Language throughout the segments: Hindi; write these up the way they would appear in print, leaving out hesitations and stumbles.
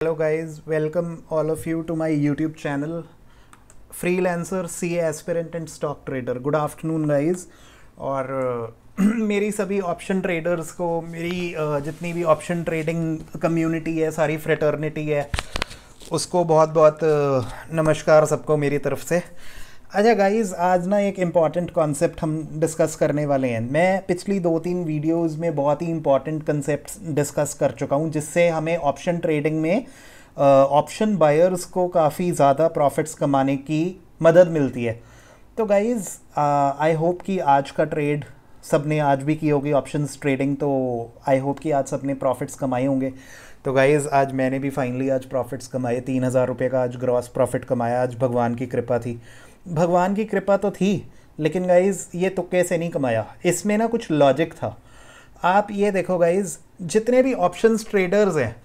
Hello guys, welcome all of you to my YouTube channel, Freelancer, CA Aspirant and Stock Trader. Good afternoon guys. और मेरी सभी ऑप्शन ट्रेडर्स को, मेरी जितनी भी ऑप्शन ट्रेडिंग कम्युनिटी है, सारी फ्रेटर्निटी है, उसको बहुत बहुत नमस्कार सबको मेरी तरफ से। अच्छा गाइस, आज ना एक इम्पॉर्टेंट कॉन्सेप्ट हम डिस्कस करने वाले हैं। मैं पिछली 2-3 वीडियोस में बहुत ही इम्पॉर्टेंट कॉन्सेप्ट्स डिस्कस कर चुका हूं, जिससे हमें ऑप्शन ट्रेडिंग में ऑप्शन बायर्स को काफ़ी ज़्यादा प्रॉफिट्स कमाने की मदद मिलती है। तो गाइस, आई होप कि आज का ट्रेड सबने आज भी की होगी ऑप्शंस ट्रेडिंग, तो आई होप कि आज सबने प्रॉफिट्स कमाए होंगे। तो गाइज़, आज मैंने भी फाइनली आज प्रॉफिट्स कमाए, 3000 रुपये का आज ग्रॉस प्रॉफिट कमाया। आज भगवान की कृपा थी, भगवान की कृपा तो थी, लेकिन गाइज़ ये तुक्के से नहीं कमाया, इसमें ना कुछ लॉजिक था। आप ये देखो गाइज़, जितने भी ऑप्शंस ट्रेडर्स हैं,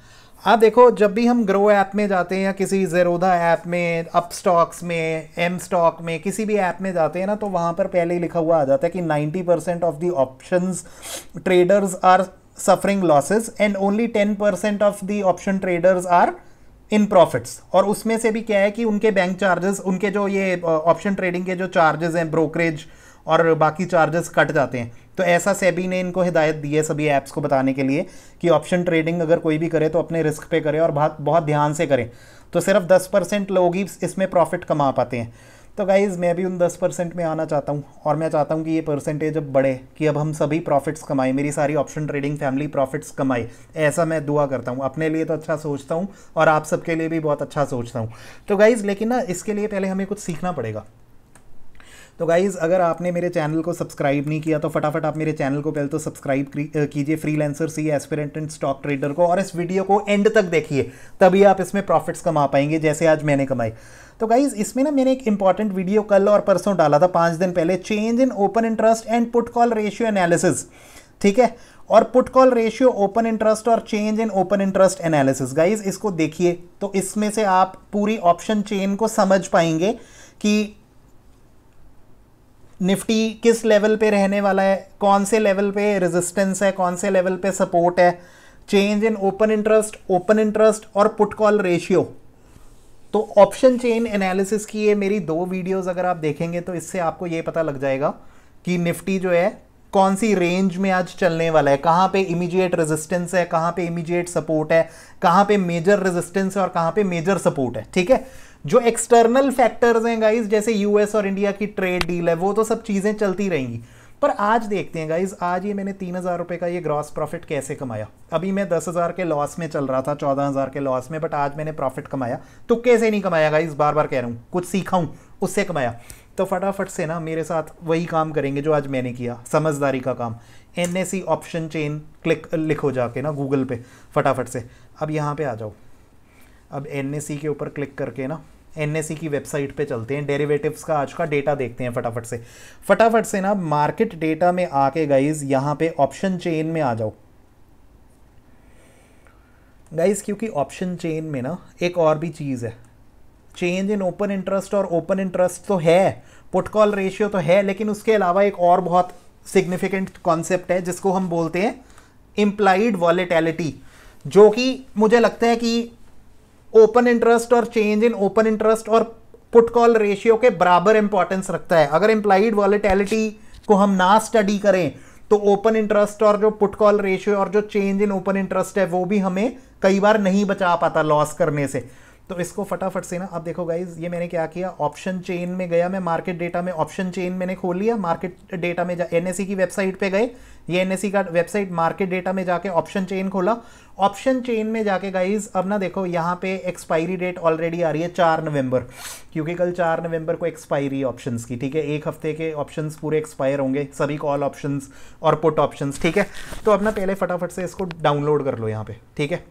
आप देखो जब भी हम ग्रो ऐप में जाते हैं या किसी ज़ेरोधा ऐप में, अप स्टॉक्स में, एम स्टॉक में, किसी भी ऐप में जाते हैं ना, तो वहाँ पर पहले ही लिखा हुआ आ जाता है कि 90% of the options traders are suffering losses and only 10% of the option traders are in profits. और उसमें से भी क्या है कि उनके बैंक चार्जेस, उनके जो ये ऑप्शन ट्रेडिंग के जो चार्जेस हैं, ब्रोकरेज और बाकी चार्जेस कट जाते हैं। तो ऐसा सेबी ने इनको हिदायत दी है सभी ऐप्स को बताने के लिए कि ऑप्शन ट्रेडिंग अगर कोई भी करे तो अपने रिस्क पे करे और बहुत बहुत ध्यान से करे। तो सिर्फ 10% लोग ही इसमें प्रॉफिट कमा पाते हैं। तो गाइज़, मैं भी उन 10% में आना चाहता हूँ, और मैं चाहता हूँ कि ये परसेंटेज अब बढ़े, कि अब हम सभी प्रॉफिट्स कमाएं, मेरी सारी ऑप्शन ट्रेडिंग फैमिली प्रॉफिट्स कमाए। ऐसा मैं दुआ करता हूँ, अपने लिए तो अच्छा सोचता हूँ और आप सबके लिए भी बहुत अच्छा सोचता हूँ। तो गाइज़, लेकिन ना इसके लिए पहले हमें कुछ सीखना पड़ेगा। तो गाइज़, अगर आपने मेरे चैनल को सब्सक्राइब नहीं किया तो फटाफट आप मेरे चैनल को पहले तो सब्सक्राइब कीजिए, freelancer, CA aspirant and stock trader को, और इस वीडियो को एंड तक देखिए, तभी आप इसमें प्रॉफिट्स कमा पाएंगे जैसे आज मैंने कमाए। तो गाइज़, इसमें ना मैंने एक इंपॉर्टेंट वीडियो कल और परसों डाला था, 5 दिन पहले, change in open interest and put call ratio analysis. ठीक है, और put call ratio, open interest और change in open interest analysis. Guys, इसको देखिए तो इसमें से आप पूरी ऑप्शन चेन को समझ पाएंगे कि निफ्टी किस लेवल पे रहने वाला है, कौन से लेवल पे रेजिस्टेंस है, कौन से लेवल पे सपोर्ट है, चेंज इन ओपन इंटरेस्ट और पुट कॉल रेशियो। तो ऑप्शन चेन एनालिसिस की ये मेरी 2 वीडियोस अगर आप देखेंगे तो इससे आपको ये पता लग जाएगा कि निफ्टी जो है कौन सी रेंज में आज चलने वाला है, कहाँ पे इमीडिएट रेजिस्टेंस है, कहाँ पे इमीडिएट सपोर्ट है, कहाँ पे मेजर रेजिस्टेंस है और कहाँ पे मेजर सपोर्ट है। ठीक है, जो एक्सटर्नल फैक्टर्स हैं गाइज, जैसे यूएस और इंडिया की ट्रेड डील है, वो तो सब चीज़ें चलती रहेंगी। पर आज देखते हैं गाइज, आज ये मैंने 3000 रुपये का ये ग्रॉस प्रॉफिट कैसे कमाया। अभी मैं 10,000 के लॉस में चल रहा था, 14,000 के लॉस में, बट आज मैंने प्रॉफिट कमाया। तो कैसे नहीं कमाया गाइज, बार बार कह रहा हूँ, कुछ सीखा हूँ उससे कमाया। तो फटाफट से ना मेरे साथ वही काम करेंगे जो आज मैंने किया, समझदारी का काम। NSE ऑप्शन चेन लिखो जाके ना गूगल पे फटाफट से। अब यहाँ पे आ जाओ, अब NSE के ऊपर क्लिक करके ना NSE की वेबसाइट पे चलते हैं, डेरिवेटिव्स का आज का डेटा देखते हैं फटाफट से ना मार्केट डेटा में आके गाइज यहाँ पे ऑप्शन चेन में आ जाओ गाइज, क्योंकि ऑप्शन चेन में ना एक और भी चीज़ है, चेंज इन ओपन इंटरेस्ट और ओपन इंटरेस्ट तो है, पुट कॉल रेशियो तो है, लेकिन उसके अलावा एक और बहुत सिग्निफिकेंट कॉन्सेप्ट है जिसको हम बोलते हैं इम्प्लाइड वॉलेटिलिटी, जो कि मुझे लगता है कि ओपन इंटरेस्ट और चेंज इन ओपन इंटरेस्ट और पुट कॉल रेशियो के बराबर इंपॉर्टेंस रखता है। अगर इम्प्लाइड वॉलेटिलिटी को हम ना स्टडी करें तो ओपन इंटरेस्ट और जो पुट कॉल रेशियो और जो चेंज इन ओपन इंटरेस्ट है वो भी हमें कई बार नहीं बचा पाता लॉस करने से। तो इसको फटाफट से ना, अब देखो गाइज, ये मैंने क्या किया, ऑप्शन चेन में गया मैं, मार्केट डेटा में ऑप्शन चेन मैंने खोल लिया, मार्केट डेटा में NSE की वेबसाइट पे गए, ये NSE का वेबसाइट, मार्केट डेटा में जाके ऑप्शन चेन खोला। ऑप्शन चेन में जाके गाइज अब ना देखो, यहाँ पे एक्सपायरी डेट ऑलरेडी आ रही है 4 नवंबर, क्योंकि कल 4 नवंबर को एक्सपायरी ऑप्शंस की। ठीक है, 1 हफ्ते के ऑप्शंस पूरे एक्सपायर होंगे, सभी कॉल ऑप्शंस और पुट ऑप्शंस। ठीक है, तो अब ना पहले फटाफट से इसको डाउनलोड कर लो यहाँ पे। ठीक है,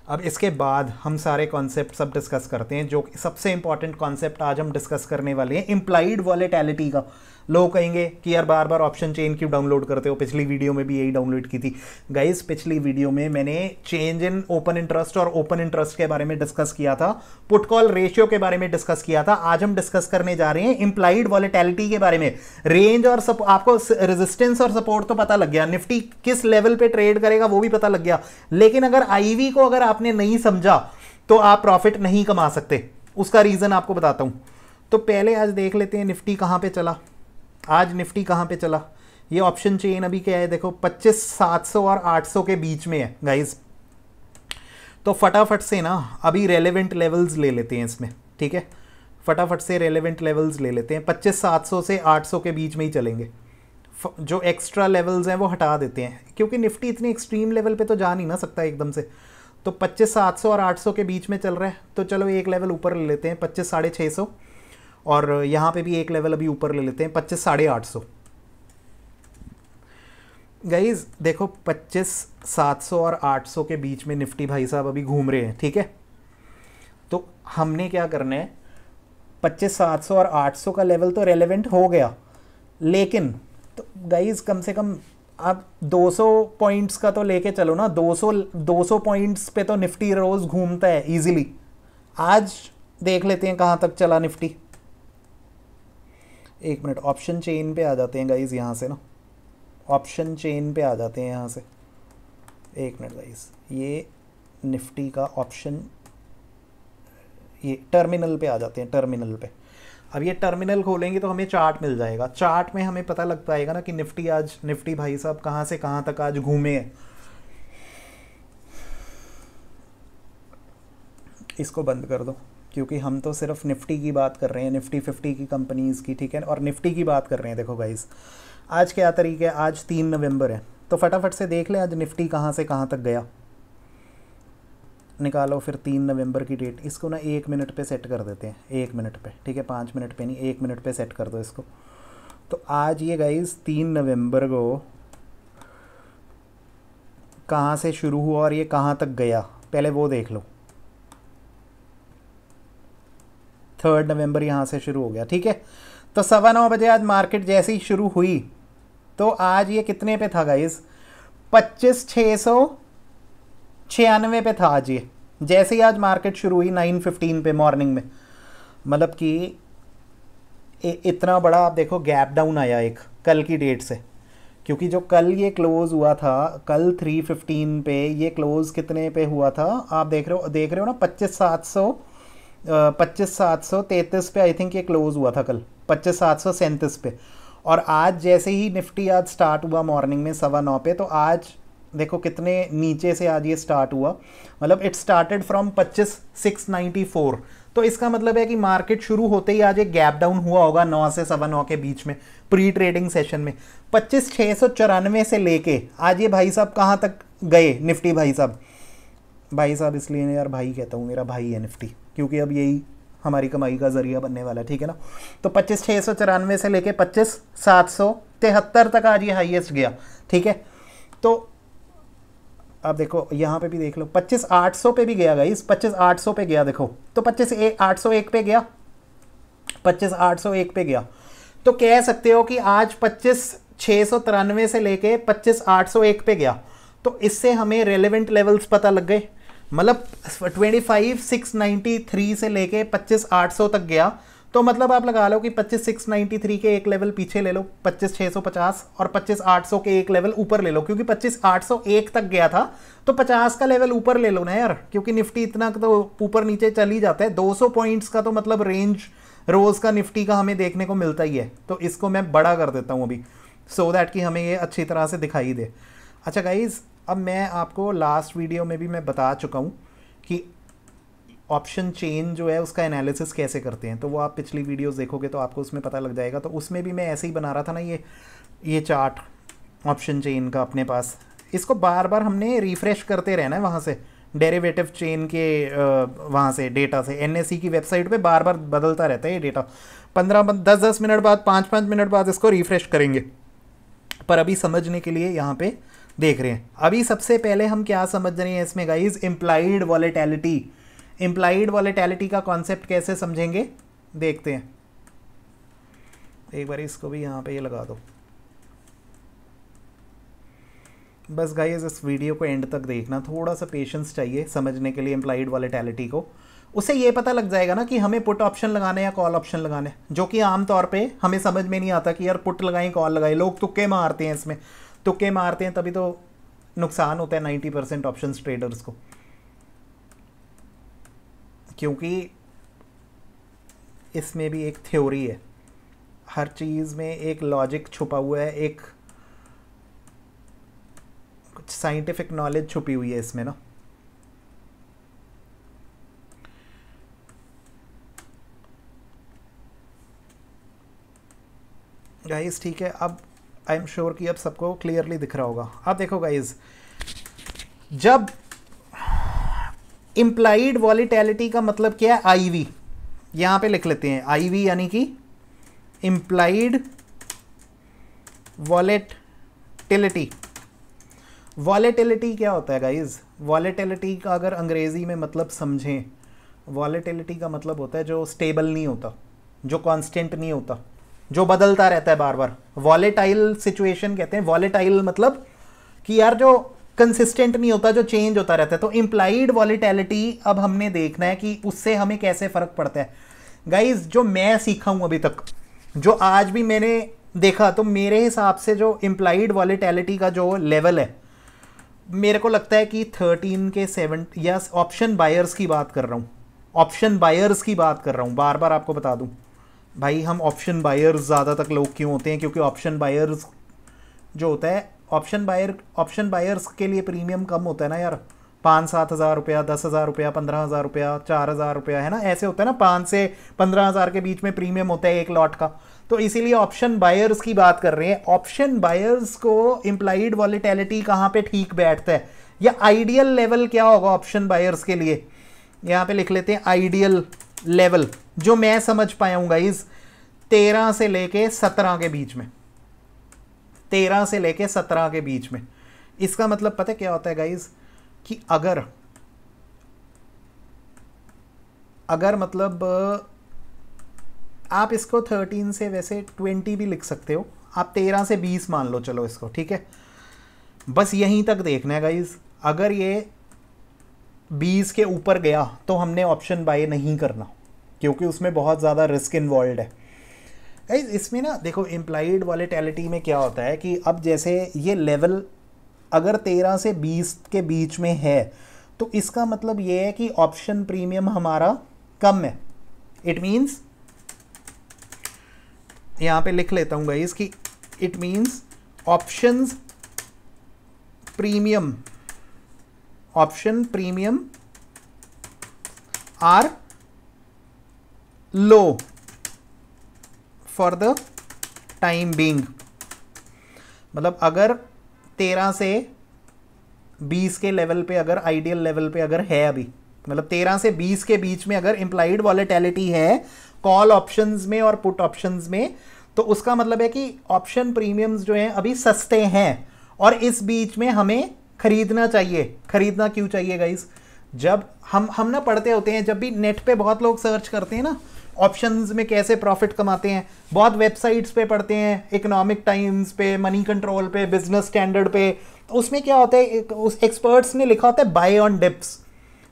अब इसके बाद हम सारे कॉन्सेप्ट सब डिस्कस करते हैं। जो सबसे इंपॉर्टेंट कॉन्सेप्ट आज हम डिस्कस करने वाले हैं, इम्प्लाइड वॉलेटिलिटी का। लोग कहेंगे कि यार बार बार ऑप्शन चेन क्यों डाउनलोड करते हो, पिछली वीडियो में भी यही डाउनलोड की थी। गाइस, पिछली वीडियो में मैंने चेंज इन ओपन इंटरेस्ट और ओपन इंटरेस्ट के बारे में डिस्कस किया था, पुट कॉल रेशियो के बारे में डिस्कस किया था। आज हम डिस्कस करने जा रहे हैं इम्प्लाइड वॉलेटिलिटी के बारे में। रेंज और आपको रेजिस्टेंस और सपोर्ट तो पता लग गया, निफ्टी किस लेवल पे ट्रेड करेगा वो भी पता लग गया, लेकिन अगर आईवी को अगर आपने नहीं समझा तो आप प्रॉफिट नहीं कमा सकते। उसका रीज़न आपको बताता हूँ। तो पहले आज देख लेते हैं निफ्टी कहाँ पे चला। आज निफ्टी कहाँ पे चला, ये ऑप्शन चेन अभी क्या है देखो 25,700 और 800 के बीच में है गाइस। तो फटाफट से ना अभी रेलेवेंट लेवल्स ले लेते हैं इसमें, ठीक है, फटाफट से रेलेवेंट लेवल्स ले लेते हैं। 25,700 से 800 के बीच में ही चलेंगे, जो एक्स्ट्रा लेवल्स हैं वो हटा देते हैं, क्योंकि निफ्टी इतनी एक्सट्रीम लेवल पे तो जा नहीं ना सकता एकदम से। तो 25,700 और 800 के बीच में चल रहा है, तो चलो एक लेवल ऊपर ले लेते हैं 25,650, और यहाँ पे भी एक लेवल अभी ऊपर ले लेते हैं 25,850। गाइज देखो 25,700 और 800 के बीच में निफ्टी भाई साहब अभी घूम रहे हैं, ठीक है। तो हमने क्या करना है, 25,700 और 800 का लेवल तो रेलेवेंट हो गया, लेकिन तो गाइज कम से कम आप 200 पॉइंट्स का तो लेके चलो ना। 200 पॉइंट्स पे तो निफ्टी रोज घूमता है इजीली। आज देख लेते हैं कहाँ तक चला निफ्टी। एक मिनट, ऑप्शन चेन पे आ जाते हैं गाइज, यहाँ से ना ऑप्शन चेन पे आ जाते हैं यहाँ से। एक मिनट गाइज, ये निफ्टी का ऑप्शन, ये टर्मिनल पे आ जाते हैं, टर्मिनल पे। अब ये टर्मिनल खोलेंगे तो हमें चार्ट मिल जाएगा। चार्ट में हमें पता लग पाएगा ना कि निफ्टी भाई साहब कहाँ से कहाँ तक आज घूमे हैं। इसको बंद कर दो, क्योंकि हम तो सिर्फ निफ्टी की बात कर रहे हैं, निफ्टी 50 की कंपनीज़ की, ठीक है, और निफ्टी की बात कर रहे हैं। देखो गाइस आज क्या तारीख है, आज 3 नवंबर है। तो फटाफट से देख ले आज निफ्टी कहाँ से कहाँ तक गया, निकालो फिर 3 नवंबर की डेट। इसको ना 1 मिनट पे सेट कर देते हैं, 1 मिनट पे, ठीक है, 5 मिनट पे नहीं, 1 मिनट पे सेट कर दो इसको। तो आज ये गाइस 3 नवंबर को कहाँ से शुरू हुआ और ये कहाँ तक गया, पहले वो देख लो। 3 नवंबर यहाँ से शुरू हो गया, ठीक है। तो 9:15 बजे आज मार्केट जैसे ही शुरू हुई तो आज ये कितने पे था गाइस, 25,696 पे था आज ये, जैसे ही आज मार्केट शुरू हुई 9:15 पे मॉर्निंग में। मतलब कि इतना बड़ा आप देखो गैप डाउन आया एक कल की डेट से, क्योंकि जो कल ये क्लोज हुआ था, कल 3:15 पे ये क्लोज कितने पे हुआ था आप देख रहे हो ना, 25,733 पे आई थिंक ये क्लोज हुआ था कल, 25,737 पे। और आज जैसे ही निफ्टी आज स्टार्ट हुआ मॉर्निंग में 9:15 पे, तो आज देखो कितने नीचे से आज ये स्टार्ट हुआ, मतलब इट स्टार्टेड फ्रॉम 25,694। तो इसका मतलब है कि मार्केट शुरू होते ही आज एक गैप डाउन हुआ होगा 9 से 9:15 के बीच में, प्री ट्रेडिंग सेशन में। 25,694 से लेके आज ये भाई साहब कहाँ तक गए निफ्टी भाई साहब इसलिए यार भाई कहता हूँ, मेरा भाई है निफ्टी, क्योंकि अब यही हमारी कमाई का जरिया बनने वाला है, ठीक है ना। तो 25,694 से लेके 25,773 तक आज ये हाईएस्ट गया, ठीक है। तो अब देखो यहाँ पे भी देख लो 25,800 पे भी गया गाइस, 25,800 पे गया देखो, तो 25,801 पे गया, 25,801 पे गया। तो कह सकते हो कि आज 25,693 से लेके 25,801 पे गया। तो इससे हमें रेलेवेंट लेवल्स पता लग गए, मतलब 25,693 से लेके 25,800 तक गया। तो मतलब आप लगा लो कि 25,693 के एक लेवल पीछे ले लो 25,650, और 25,800 के एक लेवल ऊपर ले लो, क्योंकि 25,801 तक गया था, तो 50 का लेवल ऊपर ले लो ना यार, क्योंकि निफ्टी इतना तो ऊपर नीचे चल ही जाता है। 200 पॉइंट्स का तो मतलब रेंज रोज का निफ्टी का हमें देखने को मिलता ही है। तो इसको मैं बड़ा कर देता हूँ अभी, सो दैट कि हमें ये अच्छी तरह से दिखाई दे। अच्छा गाइज, अब मैं आपको लास्ट वीडियो में भी मैं बता चुका हूँ कि ऑप्शन चेन जो है उसका एनालिसिस कैसे करते हैं, तो वो आप पिछली वीडियोस देखोगे तो आपको उसमें पता लग जाएगा। तो उसमें भी मैं ऐसे ही बना रहा था ना ये चार्ट ऑप्शन चेन का अपने पास। इसको बार बार हमने रिफ़्रेश करते रहना है वहाँ से, डेरिवेटिव चेन के वहाँ से डेटा से। एनएसई की वेबसाइट पे बार बार बदलता रहता है ये डेटा, 10-10 मिनट बाद, 5-5 मिनट बाद इसको रिफ़्रेश करेंगे। पर अभी समझने के लिए यहाँ पे देख रहे हैं। अभी सबसे पहले हम क्या समझ रहे हैं इसमें guys, implied volatility. Implied volatility का कॉन्सेप्ट कैसे समझेंगे देखते हैं। एक बार इसको भी यहाँ पे ये लगा दो। बस गाइज इस वीडियो को एंड तक देखना, थोड़ा सा पेशेंस चाहिए समझने के लिए इम्प्लाइड वॉलेटिलिटी को। उससे ये पता लग जाएगा ना कि हमें पुट ऑप्शन लगाने या कॉल ऑप्शन लगाने, जो कि आमतौर पे हमें समझ में नहीं आता कि यार पुट लगाएं कॉल लगाएं। लोग तुक्के मारते हैं, इसमें तुक्के मारते हैं, तभी तो नुकसान होता है 90% ऑप्शंस ट्रेडर्स को। क्योंकि इसमें भी एक थ्योरी है, हर चीज़ में एक लॉजिक छुपा हुआ है, एक कुछ साइंटिफिक नॉलेज छुपी हुई है इसमें ना। गाइस ठीक है, अब आई एम श्योर कि अब सबको क्लियरली दिख रहा होगा। अब देखो गाइस, जब इम्प्लाइड वॉलेटिलिटी का मतलब क्या है, आईवी, यहां पे लिख लेते हैं आईवी, यानी कि इम्प्लाइड वॉलेटिलिटी। वॉलेटिलिटी क्या होता है गाइस? वॉलेटिलिटी का अगर अंग्रेजी में मतलब समझें, वॉलेटिलिटी का मतलब होता है जो स्टेबल नहीं होता, जो कांस्टेंट नहीं होता, जो बदलता रहता है बार बार। वॉलेटाइल सिचुएशन कहते हैं। वॉलेटाइल मतलब कि यार जो कंसिस्टेंट नहीं होता, जो चेंज होता रहता है। तो इम्प्लाइड वॉलेटिलिटी अब हमने देखना है कि उससे हमें कैसे फर्क पड़ता है। गाइज जो मैं सीखा हूं अभी तक, जो आज भी मैंने देखा, तो मेरे हिसाब से जो इम्प्लाइड वॉलेटिलिटी का जो लेवल है, मेरे को लगता है कि 13 के 7, या ऑप्शन बायर्स की बात कर रहा हूँ, ऑप्शन बायर्स की बात कर रहा हूँ। बार बार आपको बता दूँ भाई, हम ऑप्शन बायर्स ज़्यादा तक लोग क्यों होते हैं? क्योंकि ऑप्शन बायर्स जो होता है, ऑप्शन बायर्स के लिए प्रीमियम कम होता है ना यार, 5-7 हज़ार रुपया, 10 हज़ार रुपया, 15 हज़ार रुपया, 4 हज़ार रुपया, है ना, ऐसे होता है ना। 5 से 15 हज़ार के बीच में प्रीमियम होता है एक लॉट का। तो इसीलिए ऑप्शन बायर्स की बात कर रहे हैं। ऑप्शन बायर्स को इम्प्लाइड वॉलेटिलिटी कहाँ पे ठीक बैठता है, या आइडियल लेवल क्या होगा ऑप्शन बायर्स के लिए? यहाँ पे लिख लेते हैं आइडियल लेवल, जो मैं समझ पाया हूँ गाइज, 13 से लेके 17 के बीच में, 13 से लेके 17 के बीच में। इसका मतलब पता है क्या होता है गाइज, कि अगर मतलब आप इसको 13 से वैसे 20 भी लिख सकते हो, आप 13 से 20 मान लो, चलो इसको, ठीक है। बस यहीं तक देखना है गाइज। अगर ये 20 के ऊपर गया तो हमने ऑप्शन बाय नहीं करना, क्योंकि उसमें बहुत ज़्यादा रिस्क इन्वॉल्व है। गाइज इसमें ना देखो, इम्प्लाइड वॉलेटिलिटी में क्या होता है कि अब जैसे ये लेवल अगर 13 से 20 के बीच में है, तो इसका मतलब ये है कि ऑप्शन प्रीमियम हमारा कम है। इट मीन्स, यहां पे लिख लेता हूं गाइस कि it means option premium are low for the time being. मतलब अगर 13 से 20 के लेवल पे, अगर आइडियल लेवल पे अगर है अभी, मतलब 13 से 20 के बीच में अगर इम्प्लाइड वॉलेटिलिटी है कॉल ऑप्शंस में और पुट ऑप्शंस में, तो उसका मतलब है कि ऑप्शन प्रीमियम्स जो हैं अभी सस्ते हैं, और इस बीच में हमें खरीदना चाहिए। खरीदना क्यों चाहिए गाइस? जब हम ना पढ़ते होते हैं, जब भी नेट पे बहुत लोग सर्च करते हैं ना ऑप्शंस में कैसे प्रॉफिट कमाते हैं, बहुत वेबसाइट्स पे पढ़ते हैं, इकोनॉमिक टाइम्स पे, मनी कंट्रोल पे, बिजनेस स्टैंडर्ड पे। तो उसमें क्या होता है, उस एक्सपर्ट्स ने लिखा होता है buy on dips.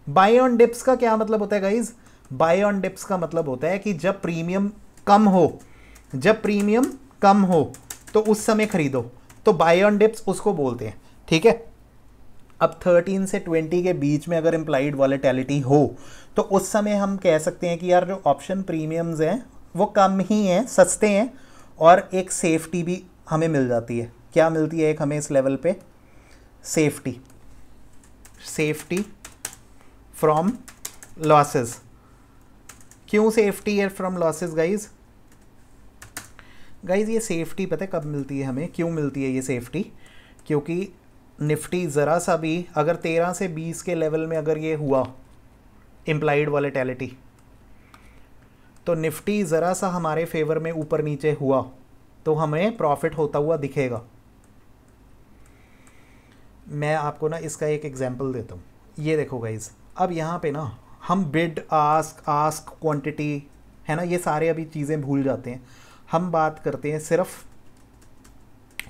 Buy on dips का क्या मतलब होता है गाइज? बाय ऑन डिप्स का मतलब होता है कि जब प्रीमियम कम हो तो उस समय खरीदो। तो बाय ऑन डिप्स उसको बोलते हैं, ठीक है। अब 13 से 20 के बीच में अगर इम्प्लाइड वॉलेटिलिटी हो, तो उस समय हम कह सकते हैं कि यार जो ऑप्शन प्रीमियम्स हैं वो कम ही हैं, सस्ते हैं, और एक सेफ्टी भी हमें मिल जाती है। क्या मिलती है एक हमें इस लेवल पे? Safety from losses. क्यों सेफ्टी है फ्रॉम लॉसेस गाइज? ये सेफ्टी पता है कब मिलती है हमें, क्यों मिलती है ये सेफ्टी? क्योंकि निफ्टी ज़रा सा भी अगर 13 से 20 के लेवल में अगर ये हुआ इम्प्लाइड वॉलेटिलिटी, तो निफ्टी ज़रा सा हमारे फेवर में ऊपर नीचे हुआ तो हमें प्रॉफिट होता हुआ दिखेगा। मैं आपको ना इसका एक एग्जांपल देता हूँ। ये देखो गाइज, अब यहाँ पे ना हम बिड, आस्क, क्वांटिटी, है ना, ये सारे अभी चीज़ें भूल जाते हैं। हम बात करते हैं सिर्फ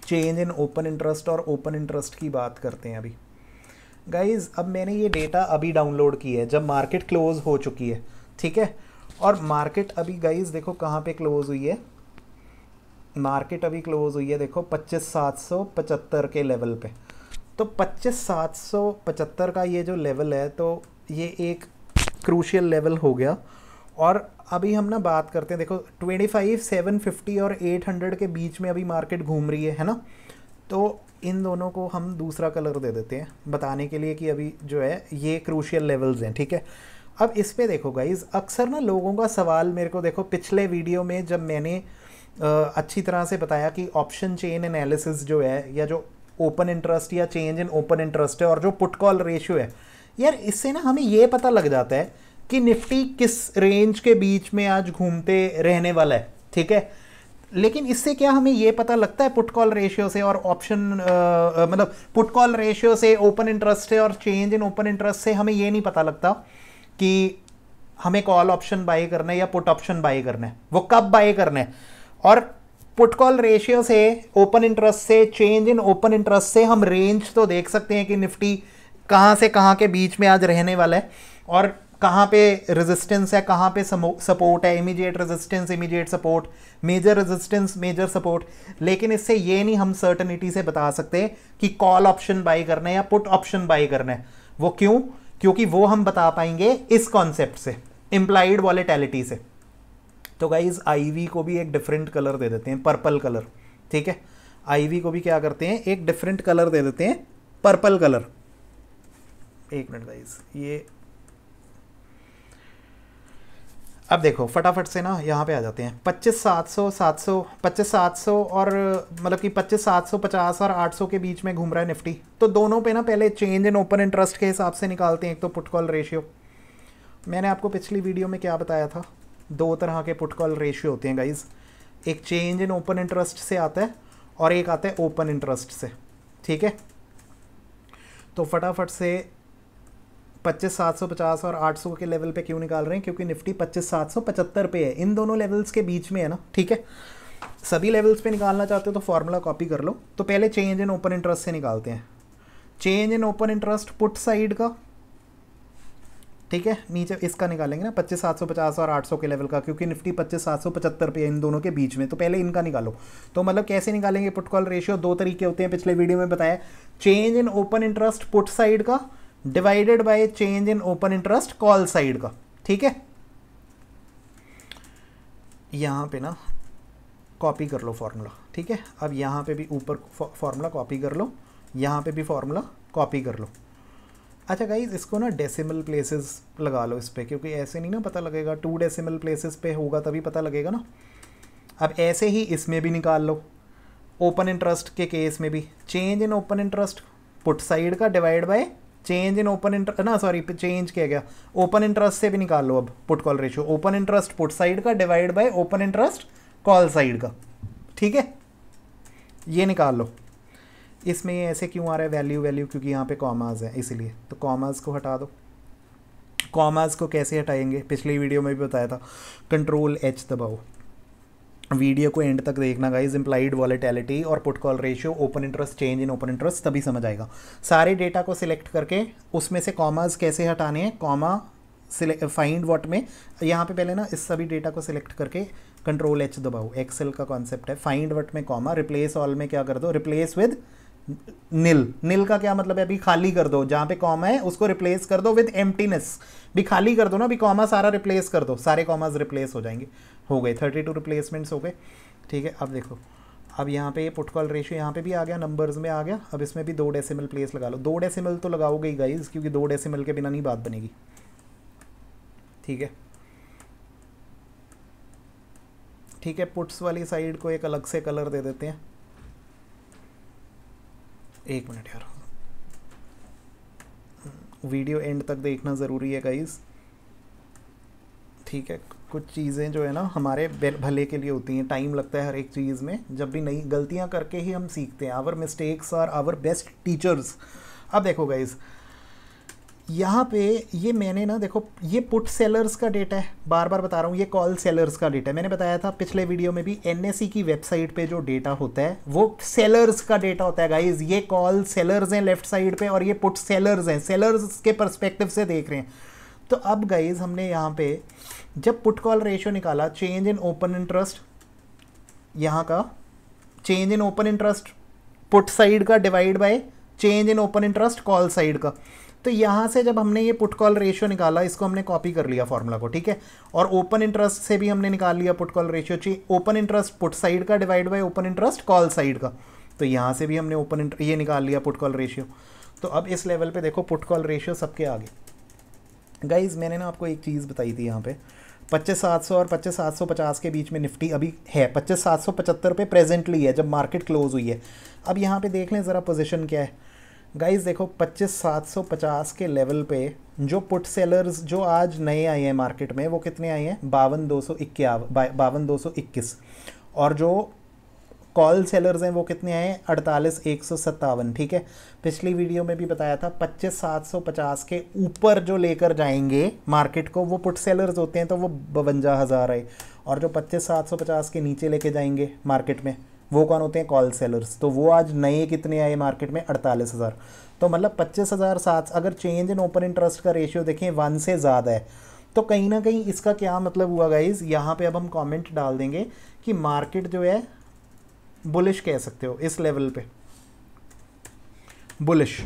चेंज इन ओपन इंटरेस्ट और ओपन इंटरेस्ट की बात करते हैं अभी। गाइज अब मैंने ये डेटा अभी डाउनलोड की है जब मार्केट क्लोज हो चुकी है, ठीक है। और मार्केट अभी गाइज देखो कहाँ पे क्लोज हुई है। मार्केट अभी क्लोज हुई है देखो 25,775 के लेवल पे। तो 25,775 का ये जो लेवल है, तो ये एक क्रूशियल लेवल हो गया। और अभी हम ना बात करते हैं, देखो 25, 750 और 800 के बीच में अभी मार्केट घूम रही है ना। तो इन दोनों को हम दूसरा कलर दे देते हैं बताने के लिए कि अभी जो है ये क्रूशियल लेवल्स हैं, ठीक है। अब इस पे देखो गाइज, अक्सर ना लोगों का सवाल मेरे को, देखो पिछले वीडियो में जब मैंने अच्छी तरह से बताया कि ऑप्शन चेन एनालिसिस जो है, या जो ओपन इंटरेस्ट या चेंज इन ओपन इंटरेस्ट है, और जो पुट कॉल रेशियो है, यार इससे ना हमें ये पता लग जाता है कि निफ्टी किस रेंज के बीच में आज घूमते रहने वाला है, ठीक है। लेकिन इससे क्या हमें ये पता लगता है पुट कॉल रेशियो से और ऑप्शन मतलब पुट कॉल रेशियो से, ओपन इंटरेस्ट से और चेंज इन ओपन इंटरेस्ट से हमें ये नहीं पता लगता कि हमें कॉल ऑप्शन बाय करना है या पुट ऑप्शन बाय करना है, वो कब बाय करना है। और पुट कॉल रेशियो से, ओपन इंटरेस्ट से, चेंज इन ओपन इंटरेस्ट से हम रेंज तो देख सकते हैं कि निफ्टी कहाँ से कहाँ के बीच में आज रहने वाला है, और कहाँ पे रेजिस्टेंस है, कहाँ पे सपोर्ट है, immediate resistance, immediate support, major resistance, major support. लेकिन इससे ये नहीं हम सर्टेनिटी से बता सकते कि कॉल ऑप्शन बाय करना है या पुट ऑप्शन बाय करना है। वो क्यों? क्योंकि वो हम बता पाएंगे इस कॉन्सेप्ट से, इंप्लाइड वॉलेटिलिटी से। तो गाइज आईवी को भी एक डिफरेंट कलर दे देते हैं, पर्पल कलर, ठीक है। आईवी को भी क्या करते हैं, एक डिफरेंट कलर दे देते हैं, पर्पल कलर। एक मिनट गाइज, ये अब देखो फटाफट से ना यहाँ पे आ जाते हैं। 25,700, 700, 25,700 और मतलब कि 25,750 और 800 के बीच में घूम रहा है निफ्टी। तो दोनों पे ना पहले चेंज इन ओपन इंटरेस्ट के हिसाब से निकालते हैं। एक तो पुट कॉल रेशियो, मैंने आपको पिछली वीडियो में क्या बताया था, दो तरह के पुट कॉल रेशियो होते हैं गाइज। एक चेंज इन ओपन इंटरेस्ट से आता है और एक आता है ओपन इंटरेस्ट से, ठीक है। तो फटाफट से 25,750 और 800 के लेवल पे क्यों निकाल रहे हैं? क्योंकि निफ्टी 25,775 पे है, इन दोनों लेवल्स के बीच में है ना, ठीक है। सभी लेवल्स पे निकालना चाहते हो तो फॉर्मूला कॉपी कर लो। तो पहले चेंज इन ओपन इंटरेस्ट से निकालते हैं। Change in open interest put side का, ठीक है, नीचे इसका निकालेंगे ना 25,750 और 800 के लेवल का, क्योंकि निफ्टी 25,775 पे है इन दोनों के बीच में। तो पहले इनका निकालो। तो मतलब कैसे निकालेंगे पुट कॉल रेशियो? दो तरीके होते हैं, पिछले वीडियो में बताया। Change in open interest put side का divided by change in open interest call side का, ठीक है। यहां पे ना कॉपी कर लो फॉर्मूला, ठीक है। अब यहां पे भी ऊपर फॉर्मूला कॉपी कर लो, यहां पे भी फॉर्मूला कॉपी कर लो। अच्छा गाइज, इसको ना डेसिमल प्लेसेस लगा लो इस पे, क्योंकि ऐसे नहीं ना पता लगेगा। 2 डेसिमल प्लेसेस पे होगा तभी पता लगेगा ना। अब ऐसे ही इसमें भी निकाल लो, ओपन इंटरेस्ट के केस में भी change in open interest put side का divide by change in open interest, ना सॉरी चेंज किया गया, ओपन इंटरेस्ट से भी निकाल लो अब put call ratio. Open interest put side का divide by open interest call side का, ठीक है। ये निकाल लो। इसमें ये ऐसे क्यों आ रहा है वैल्यू वैल्यू? क्योंकि यहाँ पे कॉमाज है इसीलिए। तो कॉमाज को हटा दो। कॉमाज को कैसे हटाएंगे? पिछली वीडियो में भी बताया था, कंट्रोल एच दबाओ। वीडियो को एंड तक देखना गाइज। इंप्लाइड वॉलेटिलिटी और put call ratio, open interest, change in open interest, तभी समझ आएगा। सारे डेटा को सिलेक्ट करके उसमें से कॉमाज कैसे हटाने हैं, कॉमा फाइंड व्हाट में यहाँ पे पहले ना इस सभी डेटा को सिलेक्ट करके कंट्रोल एच दबाओ। एक्सेल का कॉन्सेप्ट है, फाइंड व्हाट में कॉमा, रिप्लेस ऑल में क्या कर दो, रिप्लेस विद नील। नील का क्या मतलब है? अभी खाली कर दो, जहाँ पे कॉमा है उसको रिप्लेस कर दो विद एम्प्टीनेस। भी खाली कर दो ना, भी कॉमा सारा रिप्लेस कर दो, सारे कॉमाज रिप्लेस हो जाएंगे। हो गए 32 रिप्लेसमेंट्स हो गए, ठीक है। अब देखो, अब यहाँ पे पुट कॉल रेशियो यहाँ पे भी आ गया, नंबर्स में आ गया। अब इसमें भी 2 डेसिमल प्लेस लगा लो। 2 डेसिमल तो लगाओगे ही गाइज, क्योंकि 2 डेसिमल के बिना नहीं बात बनेगी, ठीक है। ठीक है, पुट्स वाली साइड को एक अलग से कलर दे देते हैं। एक मिनट यार, वीडियो एंड तक देखना ज़रूरी है गाइज, ठीक है। कुछ चीज़ें जो है ना हमारे भले के लिए होती हैं, टाइम लगता है हर एक चीज़ में। जब भी नई गलतियां करके ही हम सीखते हैं। Our mistakes are our best teachers. अब देखो गाइज, यहाँ पे ये मैंने ना देखो, ये पुट सेलर्स का डेटा है, बार बार बता रहा हूँ, ये कॉल सेलर्स का डेटा है। मैंने बताया था पिछले वीडियो में भी, एनएसई की वेबसाइट पे जो डेटा होता है वो सेलर्स का डेटा होता है गाइज। ये कॉल सेलर्स हैं लेफ्ट साइड पे और ये पुट सेलर्स हैं, सेलर्स के पर्सपेक्टिव से देख रहे हैं। तो अब गाइज हमने यहाँ पे जब पुट कॉल रेशियो निकाला, चेंज इन ओपन इंटरेस्ट, यहाँ का change in open interest put side का divide by change in open interest call side का, तो यहाँ से जब हमने ये पुट कॉल रेशियो निकाला, इसको हमने कॉपी कर लिया फॉर्मूला को, ठीक है, और ओपन इंटरेस्ट से भी हमने निकाल लिया put call ratio, open interest put side का divide by open interest call side का, तो यहाँ से भी हमने ये निकाल लिया पुट कॉल रेशियो। तो अब इस लेवल पे देखो पुट कॉल रेशियो सबके आगे। गाइज मैंने ना आपको एक चीज़ बताई थी यहाँ पे, 25,700 और 25,750 के बीच में निफ्टी अभी है, 25,775 पे प्रेजेंटली है जब मार्केट क्लोज हुई है। अब यहाँ पे देख लें ज़रा पोजीशन क्या है। गाइज देखो 25,750 के लेवल पे जो पुट सेलर्स जो आज नए आए हैं मार्केट में वो कितने आए हैं, 52,221, और जो कॉल सेलर्स हैं वो कितने आए हैं, 48,157, ठीक है। पिछली वीडियो में भी बताया था 25,750 के ऊपर जो लेकर जाएंगे मार्केट को वो पुट सेलर्स होते हैं, तो वो 52,000 आए, और जो 25,750 के नीचे लेके जाएंगे मार्केट में वो कौन होते हैं, कॉल सेलर्स, तो वो आज नए कितने आए मार्केट में, 48,000। तो मतलब 25,007, अगर चेंज इन ओपन इंटरेस्ट का रेशियो देखें 1 से ज़्यादा है, तो कहीं ना कहीं इसका क्या मतलब हुआ गाइज, यहाँ पे अब हम कमेंट डाल देंगे कि मार्केट जो है बुलिश कह सकते हो इस लेवल पे, बुलिश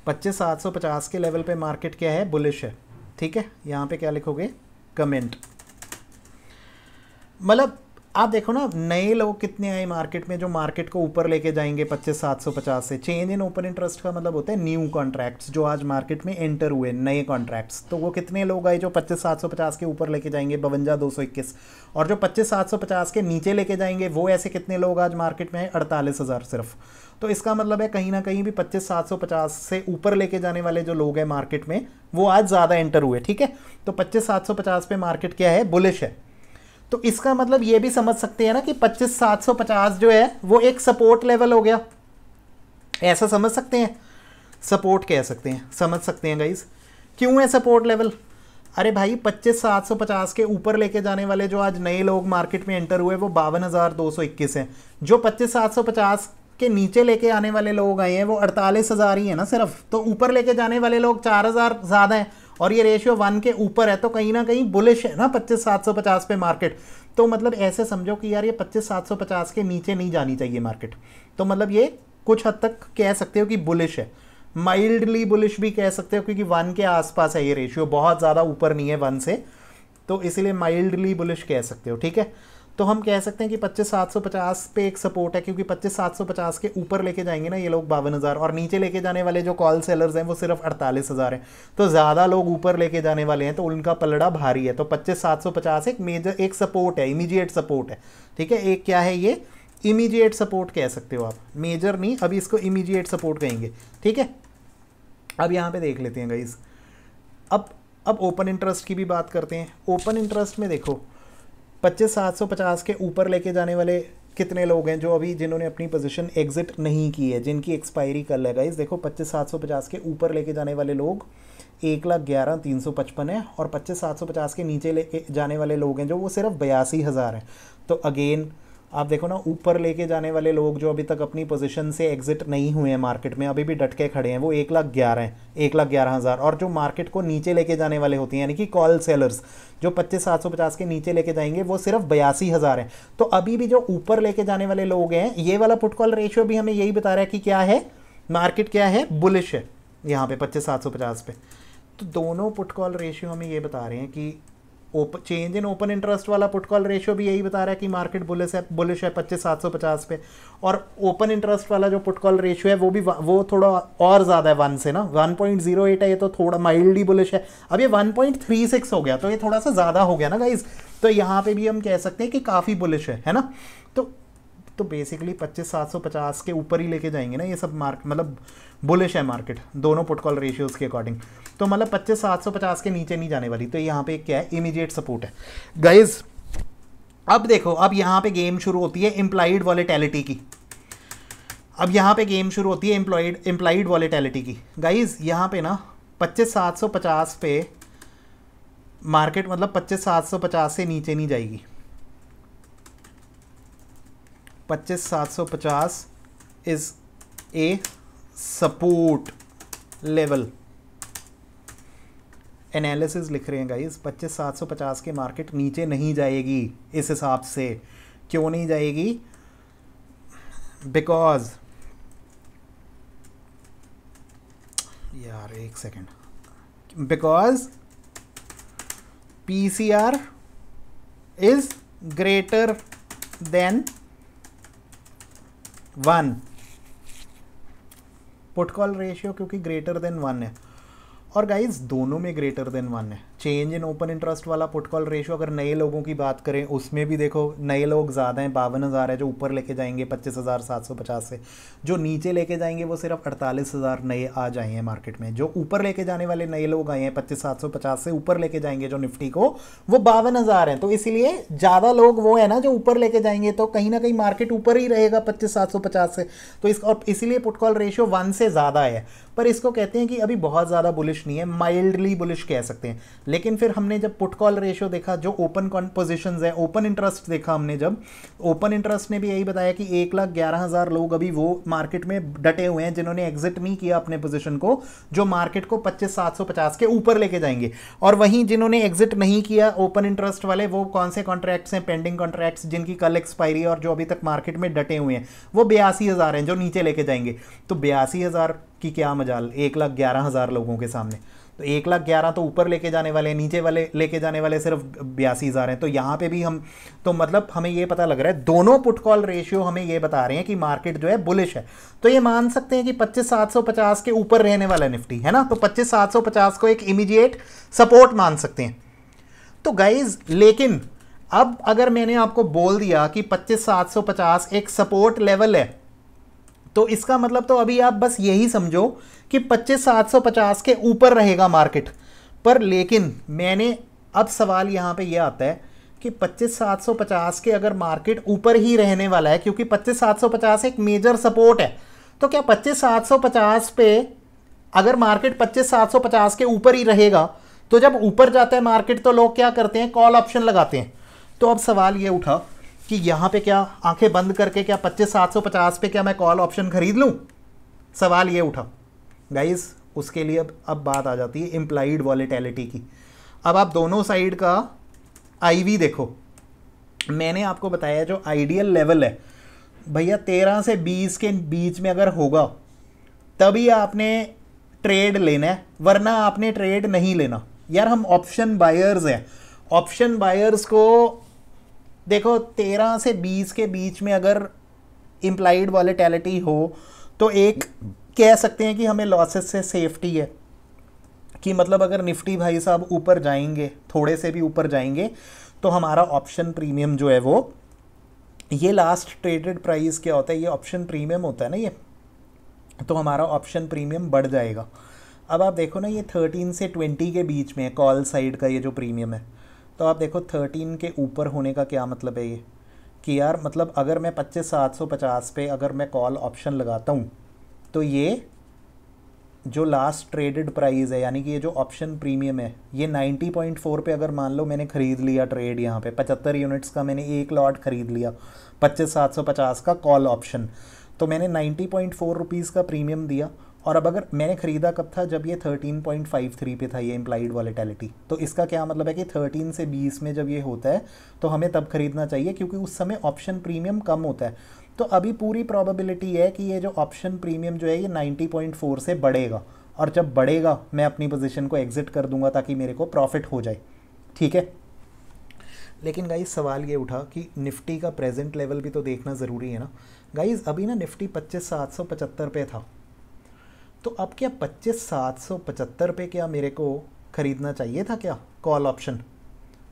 25,750 के लेवल पे मार्केट क्या है, बुलिश है, ठीक है। यहाँ पे क्या लिखोगे, कमेंट। मतलब आप देखो ना नए लोग कितने आए मार्केट में जो मार्केट को ऊपर लेके जाएंगे 25,750 से। चेंज इन ओपन इंटरेस्ट का मतलब होता है न्यू कॉन्ट्रैक्ट्स जो आज मार्केट में एंटर हुए, नए कॉन्ट्रैक्ट्स, तो वो कितने लोग आए जो 25,750 के ऊपर लेके जाएंगे, 52,221, और जो 25,750 के नीचे लेके जाएंगे वो ऐसे कितने लोग आज मार्केट में है, 48,000 सिर्फ। तो इसका मतलब है कहीं ना कहीं भी 25,750 से ऊपर लेके जाने वाले जो लोग हैं मार्केट में वो आज ज़्यादा एंटर हुए, ठीक है। तो 25,750 पे मार्केट क्या है, बुलिश है। तो इसका मतलब ये भी समझ सकते हैं ना कि 25,750 जो है वो एक सपोर्ट लेवल हो गया, ऐसा समझ सकते हैं, सपोर्ट कह सकते हैं, समझ सकते हैं गाइस। क्यों है सपोर्ट लेवल, अरे भाई 25,750 के ऊपर लेके जाने वाले जो आज नए लोग मार्केट में एंटर हुए वो 52,221 हैं, जो 25,750 के नीचे लेके आने वाले लोग आए हैं वो 48,000 ही है ना सिर्फ, तो ऊपर लेके जाने वाले लोग 4,000 ज़्यादा हैं, और ये रेशियो 1 के ऊपर है, तो कहीं ना कहीं बुलिश है ना 25,750 पे मार्केट। तो मतलब ऐसे समझो कि यार ये 25,750 के नीचे नहीं जानी चाहिए मार्केट, तो मतलब ये कुछ हद तक कह सकते हो कि बुलिश है, माइल्डली बुलिश भी कह सकते हो, क्योंकि 1 के आसपास है ये रेशियो, बहुत ज़्यादा ऊपर नहीं है 1 से, तो इसीलिए माइल्डली बुलिश कह सकते हो, ठीक है। तो हम कह सकते हैं कि 25,750 पे एक सपोर्ट है, क्योंकि 25,750 के ऊपर लेके जाएंगे ना ये लोग 52,000, और नीचे लेके जाने वाले जो कॉल सेलर्स हैं वो सिर्फ 48,000 हैं, तो ज़्यादा लोग ऊपर लेके जाने वाले हैं, तो उनका पलड़ा भारी है। तो 25,750 एक मेजर एक सपोर्ट है, इमीडिएट सपोर्ट है, ठीक है। एक क्या है ये, इमीडिएट सपोर्ट कह सकते हो आप, मेजर नहीं, अभी इसको इमीडिएट सपोर्ट कहेंगे, ठीक है। अब यहाँ पे देख लेते हैं गाइस, अब ओपन इंटरेस्ट की भी बात करते हैं। ओपन इंटरेस्ट में देखो 25,750 के ऊपर लेके जाने वाले कितने लोग हैं जो अभी जिन्होंने अपनी पोजीशन एग्जिट नहीं की है, जिनकी एक्सपायरी कल है गाइस। देखो 25,750 के ऊपर लेके जाने वाले लोग 1,11,355 है, और 25,750 के नीचे लेके जाने वाले लोग हैं जो वो सिर्फ 82,000 हैं। तो अगेन आप देखो ना ऊपर लेके जाने वाले लोग जो अभी तक अपनी पोजीशन से एग्जिट नहीं हुए हैं मार्केट में, अभी भी डट के खड़े हैं, वो 1,11,000 हैं, 1,11,000। और जो मार्केट को नीचे लेके जाने वाले होते हैं यानी कि कॉल सेलर्स जो 25,750 के नीचे लेके जाएंगे वो सिर्फ 82,000 हैं। तो अभी भी जो ऊपर लेके जाने वाले लोग हैं, ये वाला पुट कॉल रेशियो भी हमें यही बता रहा है कि क्या है, मार्केट क्या है, बुलिश है यहाँ पे 25,750 पे। तो दोनों पुट कॉल रेशियो हमें ये बता रहे हैं कि चेंज इन ओपन इंटरेस्ट वाला पुट कॉल रेशियो भी यही बता रहा है कि मार्केट बुलिश है 25,750 पे, और ओपन इंटरेस्ट वाला जो पुट कॉल रेशियो है वो थोड़ा और ज़्यादा है 1 से ना, 1.08 है, ये तो थोड़ा माइल्डली बुलिश है। अब ये 1.36 हो गया, तो ये थोड़ा सा ज़्यादा हो गया ना गाइज, तो यहाँ पे भी हम कह सकते हैं कि काफ़ी बुलिश है ना। तो बेसिकली 25,750 के ऊपर ही लेके जाएंगे ना ये सब मतलब बुलिश है मार्केट दोनों पुट कॉल रेशियोज़ के अकॉर्डिंग। तो मतलब 25,750 के नीचे नहीं जाने वाली, तो यहाँ पे क्या है, इमीडिएट सपोर्ट है गाइज। अब देखो, अब यहाँ पे गेम शुरू होती है इम्प्लाइड वॉलेटिलिटी की। अब यहाँ पे गेम शुरू होती है इम्प्लाइड वॉलेटिलिटी की गाइज। यहाँ पे ना 25,750 पे मार्केट मतलब 25,750 से नीचे नहीं जाएगी, 25,750 is a support level. Analysis लिख रहे हैं गाइस, 25,750 के मार्केट नीचे नहीं जाएगी इस हिसाब से। क्यों नहीं जाएगी, बिकॉज यार एक second, because PCR is greater than 1, put call ratio क्योंकि ग्रेटर देन 1 है, और गाइज दोनों में ग्रेटर देन 1 है। चेंज इन ओपन इंटरेस्ट वाला पुट कॉल रेशियो अगर नए लोगों की बात करें उसमें भी देखो नए लोग ज़्यादा हैं, 52,000 है जो ऊपर लेके जाएंगे 25,750 से, जो नीचे लेके जाएंगे वो सिर्फ 48,000 नए आ जाए हैं मार्केट में। जो ऊपर लेके जाने वाले नए लोग आए हैं 25,750 से ऊपर लेके जाएंगे जो निफ्टी को, वो 52,000 हैं। तो इसीलिए ज़्यादा लोग वो है ना जो ऊपर लेके जाएंगे, तो कहीं ना कहीं मार्केट ऊपर ही रहेगा 25,750 से। तो इस और इसीलिए पुट कॉल रेशियो 1 से ज़्यादा है, पर इसको कहते हैं कि अभी बहुत ज़्यादा बुलिश नहीं है, माइल्डली बुलिश कह सकते हैं। लेकिन फिर हमने जब पुट कॉल रेशियो देखा, जो ओपन पोजीशंस है, ओपन इंटरेस्ट देखा हमने, जब ओपन इंटरेस्ट ने भी यही बताया कि 1,11,000 लोग अभी वो मार्केट में डटे हुए हैं जिन्होंने एग्जिट नहीं किया अपने पोजीशन को, जो मार्केट को 25,750 के ऊपर लेके जाएंगे। और वहीं जिन्होंने एग्जिट नहीं किया ओपन इंटरेस्ट वाले, वो कौन से कॉन्ट्रैक्ट्स हैं, पेंडिंग कॉन्ट्रैक्ट्स जिनकी कल एक्सपायरी और जो अभी तक मार्केट में डटे हुए हैं, वो 82,000 हैं जो नीचे लेके जाएंगे। तो 82,000 की क्या मजाल 1,11,000 लोगों के सामने। तो 1,11,000 तो ऊपर लेके जाने वाले, नीचे वाले लेके जाने वाले सिर्फ 82,000 हैं। तो यहाँ पे भी हम, तो मतलब हमें ये पता लग रहा है दोनों पुट कॉल रेशियो हमें ये बता रहे हैं कि मार्केट जो है बुलिश है। तो ये मान सकते हैं कि 25,750 के ऊपर रहने वाला निफ्टी है ना, तो 25,750 को एक इमीडिएट सपोर्ट मान सकते हैं। तो गाइज लेकिन अब अगर मैंने आपको बोल दिया कि 25,750 एक सपोर्ट लेवल है, तो इसका मतलब तो अभी आप बस यही समझो कि 25,750 के ऊपर रहेगा मार्केट पर। लेकिन मैंने अब सवाल यहाँ पे ये आता है कि 25,750 के अगर मार्केट ऊपर ही रहने वाला है, क्योंकि 25,750 एक मेजर सपोर्ट है, तो क्या 25,750 पे अगर मार्केट 25,750 के ऊपर ही रहेगा, तो जब ऊपर जाता है मार्केट तो लोग क्या करते हैं, कॉल ऑप्शन लगाते हैं। तो अब सवाल ये उठा कि यहाँ पे क्या आंखें बंद करके क्या 25,750 पे क्या मैं कॉल ऑप्शन खरीद लूँ? सवाल ये उठा गाइस। उसके लिए अब बात आ जाती है इम्प्लाइड वॉलेटिलिटी की। अब आप दोनों साइड का आईवी देखो। मैंने आपको बताया जो आइडियल लेवल है भैया 13 से 20 के बीच में अगर होगा तभी आपने ट्रेड लेना है, वरना आपने ट्रेड नहीं लेना। यार हम ऑप्शन बायर्स हैं, ऑप्शन बायर्स को देखो 13 से 20 के बीच में अगर इम्प्लाइड वॉलेटिलिटी हो तो एक कह सकते हैं कि हमें लॉसेस से सेफ्टी है, कि मतलब अगर निफ्टी भाई साहब ऊपर जाएंगे, थोड़े से भी ऊपर जाएंगे, तो हमारा ऑप्शन प्रीमियम जो है वो, ये लास्ट ट्रेडेड प्राइस क्या होता है, ये ऑप्शन प्रीमियम होता है ना ये, तो हमारा ऑप्शन प्रीमियम बढ़ जाएगा। अब आप देखो ना ये 13 से 20 के बीच में कॉल साइड का ये जो प्रीमियम है, तो आप देखो 13 के ऊपर होने का क्या मतलब है ये, कि यार मतलब अगर मैं 25,750 पे अगर मैं कॉल ऑप्शन लगाता हूँ तो ये जो लास्ट ट्रेडेड प्राइस है, यानी कि ये जो ऑप्शन प्रीमियम है, ये 90.4 पे अगर मान लो मैंने ख़रीद लिया ट्रेड, यहाँ पे 75 यूनिट्स का मैंने एक लॉट ख़रीद लिया 25,750 का कॉल ऑप्शन, तो मैंने 90.4 रुपीज़ का प्रीमियम दिया। और अब अगर मैंने ख़रीदा कब था, जब ये 13.53 पे था ये इम्प्लाइड वॉलेटिलिटी। तो इसका क्या मतलब है कि 13 से 20 में जब ये होता है तो हमें तब ख़रीदना चाहिए, क्योंकि उस समय ऑप्शन प्रीमियम कम होता है। तो अभी पूरी प्रोबेबिलिटी है कि ये जो ऑप्शन प्रीमियम जो है ये 90.4 से बढ़ेगा, और जब बढ़ेगा मैं अपनी पोजीशन को एग्जिट कर दूंगा ताकि मेरे को प्रॉफिट हो जाए, ठीक है। लेकिन गाइस सवाल ये उठा कि निफ्टी का प्रेजेंट लेवल भी तो देखना ज़रूरी है ना गाइस। अभी ना निफ्टी 25,775 पे था, तो अब क्या 25,775 पे क्या मेरे को ख़रीदना चाहिए था क्या कॉल ऑप्शन?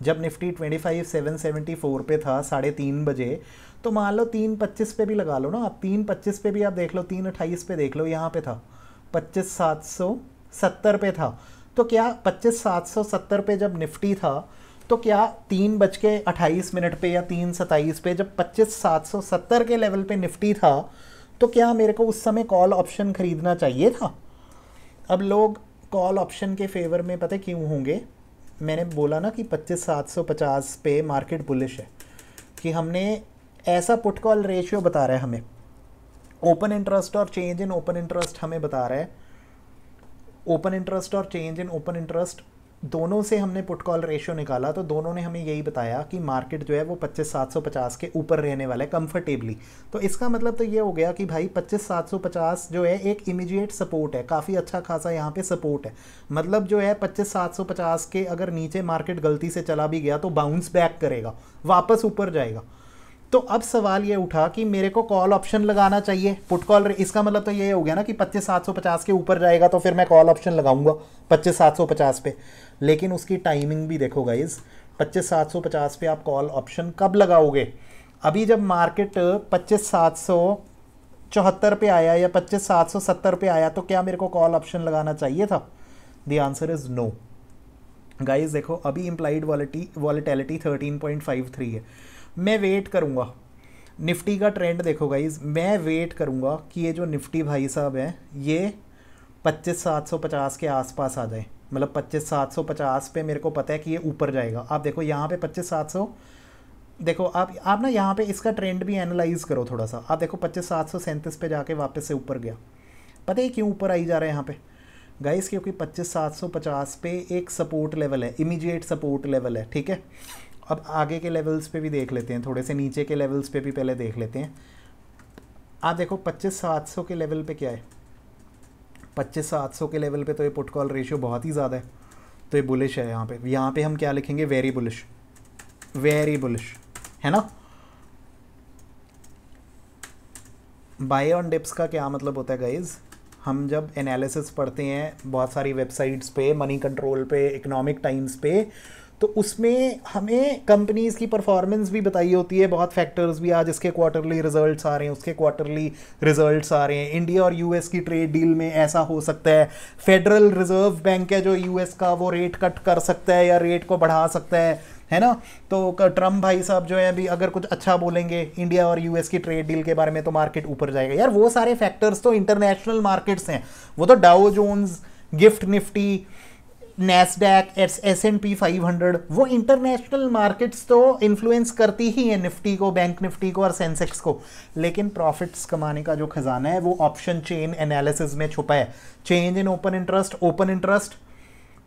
जब निफ्टी 25,774 पे था 3:30 बजे, तो मान लो 3.25 पे भी लगा लो ना आप, 3.25 पे भी आप देख लो, 3.28 पे देख लो, यहाँ पे था 25,770 पे था। तो क्या 25,770 पे जब निफ्टी था, तो क्या 3:28 पे या 3:27 पे जब 25,770 के लेवल पे निफ्टी था, तो क्या मेरे को उस समय कॉल ऑप्शन ख़रीदना चाहिए था? अब लोग कॉल ऑप्शन के फेवर में पता क्यों होंगे? मैंने बोला ना कि 25,750 पे मार्केट बुलिश है, कि हमने ऐसा पुट कॉल रेशियो बता रहा है हमें, ओपन इंटरेस्ट और चेंज इन ओपन इंटरेस्ट हमें बता रहा है, ओपन इंटरेस्ट और चेंज इन ओपन इंटरेस्ट दोनों से हमने पुट कॉल रेशियो निकाला तो दोनों ने हमें यही बताया कि मार्केट जो है वो 25,750 के ऊपर रहने वाला है कंफर्टेबली। तो इसका मतलब तो ये हो गया कि भाई 25,750 जो है एक इमीडिएट सपोर्ट है, काफ़ी अच्छा खासा यहाँ पे सपोर्ट है। मतलब जो है 25,750 के अगर नीचे मार्केट गलती से चला भी गया तो बाउंस बैक करेगा, वापस ऊपर जाएगा। तो अब सवाल ये उठा कि मेरे को कॉल ऑप्शन लगाना चाहिए पुट कॉल, इसका मतलब तो ये हो गया ना कि 25,750 के ऊपर जाएगा तो फिर मैं कॉल ऑप्शन लगाऊंगा 25,750 पे। लेकिन उसकी टाइमिंग भी देखो गाइज, 25,750 पे आप कॉल ऑप्शन कब लगाओगे? अभी जब मार्केट 25,774 पे आया या 25,770 पे आया तो क्या मेरे को कॉल ऑप्शन लगाना चाहिए था? The answer is no guys. देखो अभी इम्प्लाइड वॉलेटिलिटी 13.53 है। मैं वेट करूँगा, निफ्टी का ट्रेंड देखो गाइज, मैं वेट करूँगा कि ये जो निफ्टी भाई साहब है ये 25,750 के आसपास आ जाए। मतलब 25,750 पे मेरे को पता है कि ये ऊपर जाएगा। आप देखो यहाँ पे 25,700, देखो आप ना यहाँ पे इसका ट्रेंड भी एनालाइज करो थोड़ा सा। आप देखो 25,737 पे जाके वापस से ऊपर गया। पता है क्यों ऊपर आई जा रहा है यहाँ पे गाइस? क्योंकि 25,750 पे एक सपोर्ट लेवल है, इमीडिएट सपोर्ट लेवल है, ठीक है। अब आगे के लेवल्स पे भी देख लेते हैं, थोड़े से नीचे के लेवल्स पे भी पहले देख लेते हैं। आप देखो 25,700 के लेवल पे क्या है? 25,700 के लेवल पे तो ये पुट कॉल रेशियो बहुत ही ज़्यादा है, तो ये बुलिश है। यहाँ पे हम क्या लिखेंगे? वेरी बुलिश, वेरी बुलिश, है ना। बाय ऑन डिप्स का क्या मतलब होता है गाइज? हम जब एनालिसिस पढ़ते हैं बहुत सारी वेबसाइट्स पे, मनी कंट्रोल पे, इकोनॉमिक टाइम्स पे, तो उसमें हमें कंपनीज़ की परफॉर्मेंस भी बताई होती है, बहुत फैक्टर्स भी। आज इसके क्वार्टरली रिजल्ट्स आ रहे हैं, उसके क्वार्टरली रिजल्ट्स आ रहे हैं। इंडिया और यूएस की ट्रेड डील में ऐसा हो सकता है, फेडरल रिजर्व बैंक है जो यूएस का, वो रेट कट कर सकता है या रेट को बढ़ा सकता है ना। तो ट्रम्प भाई साहब जो है अभी अगर कुछ अच्छा बोलेंगे इंडिया और यूएस की ट्रेड डील के बारे में तो मार्केट ऊपर जाएगा। यार वो सारे फैक्टर्स तो इंटरनेशनल मार्केट्स हैं, वो तो Dow Jones, gift Nifty, Nasdaq, S&P 500, वो इंटरनेशनल मार्केट्स तो इन्फ्लुएंस करती ही है निफ्टी को, बैंक निफ्टी को और सेंसेक्स को। लेकिन प्रॉफिट्स कमाने का जो खजाना है वो ऑप्शन चेन एनालिसिस में छुपा है। Change in open interest,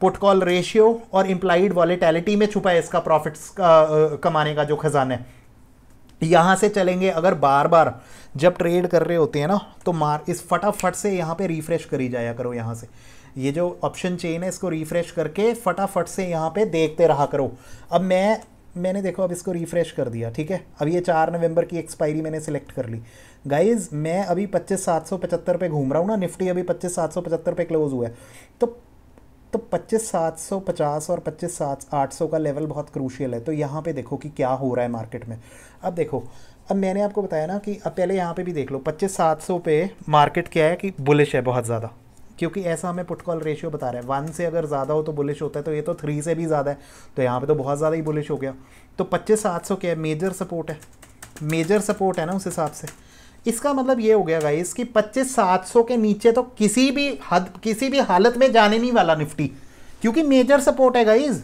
put call ratio और इम्प्लाइड वॉलेटिलिटी में छुपा है इसका प्रॉफिट्स कमाने का जो खजाना है। यहाँ से चलेंगे, अगर बार बार जब ट्रेड कर रहे होते हैं ना तो इस फटाफट से यहाँ पे रिफ्रेश करी जाया करो। यहाँ से ये जो ऑप्शन चेन है इसको रिफ्रेश करके फटाफट से यहाँ पे देखते रहा करो। अब मैंने देखो अब इसको रिफ्रेश कर दिया, ठीक है। अब ये 4 नवंबर की एक्सपायरी मैंने सिलेक्ट कर ली गाइज। मैं अभी 25,775 पे घूम रहा हूँ ना, निफ्टी अभी 25,775 पे क्लोज हुआ है। तो 25,750 और 25,800 का लेवल बहुत क्रूशियल है। तो यहाँ पे देखो कि क्या हो रहा है मार्केट में। अब देखो, अब मैंने आपको बताया ना कि अब पहले यहाँ पे भी देख लो 25,700 पे मार्केट क्या है कि बुलिश है बहुत ज़्यादा, क्योंकि ऐसा हमें पुट कॉल रेशियो बता रहा है। 1 से अगर ज़्यादा हो तो बुलिश होता है, तो ये तो 3 से भी ज़्यादा है, तो यहाँ पे तो बहुत ज़्यादा ही बुलिश हो गया। तो 25,700 क्या है? मेजर सपोर्ट है, मेजर सपोर्ट है ना उस हिसाब से। इसका मतलब ये हो गया गाइस कि 25,700 के नीचे तो किसी भी हालत में जाने नहीं वाला निफ्टी, क्योंकि मेजर सपोर्ट है गाइस।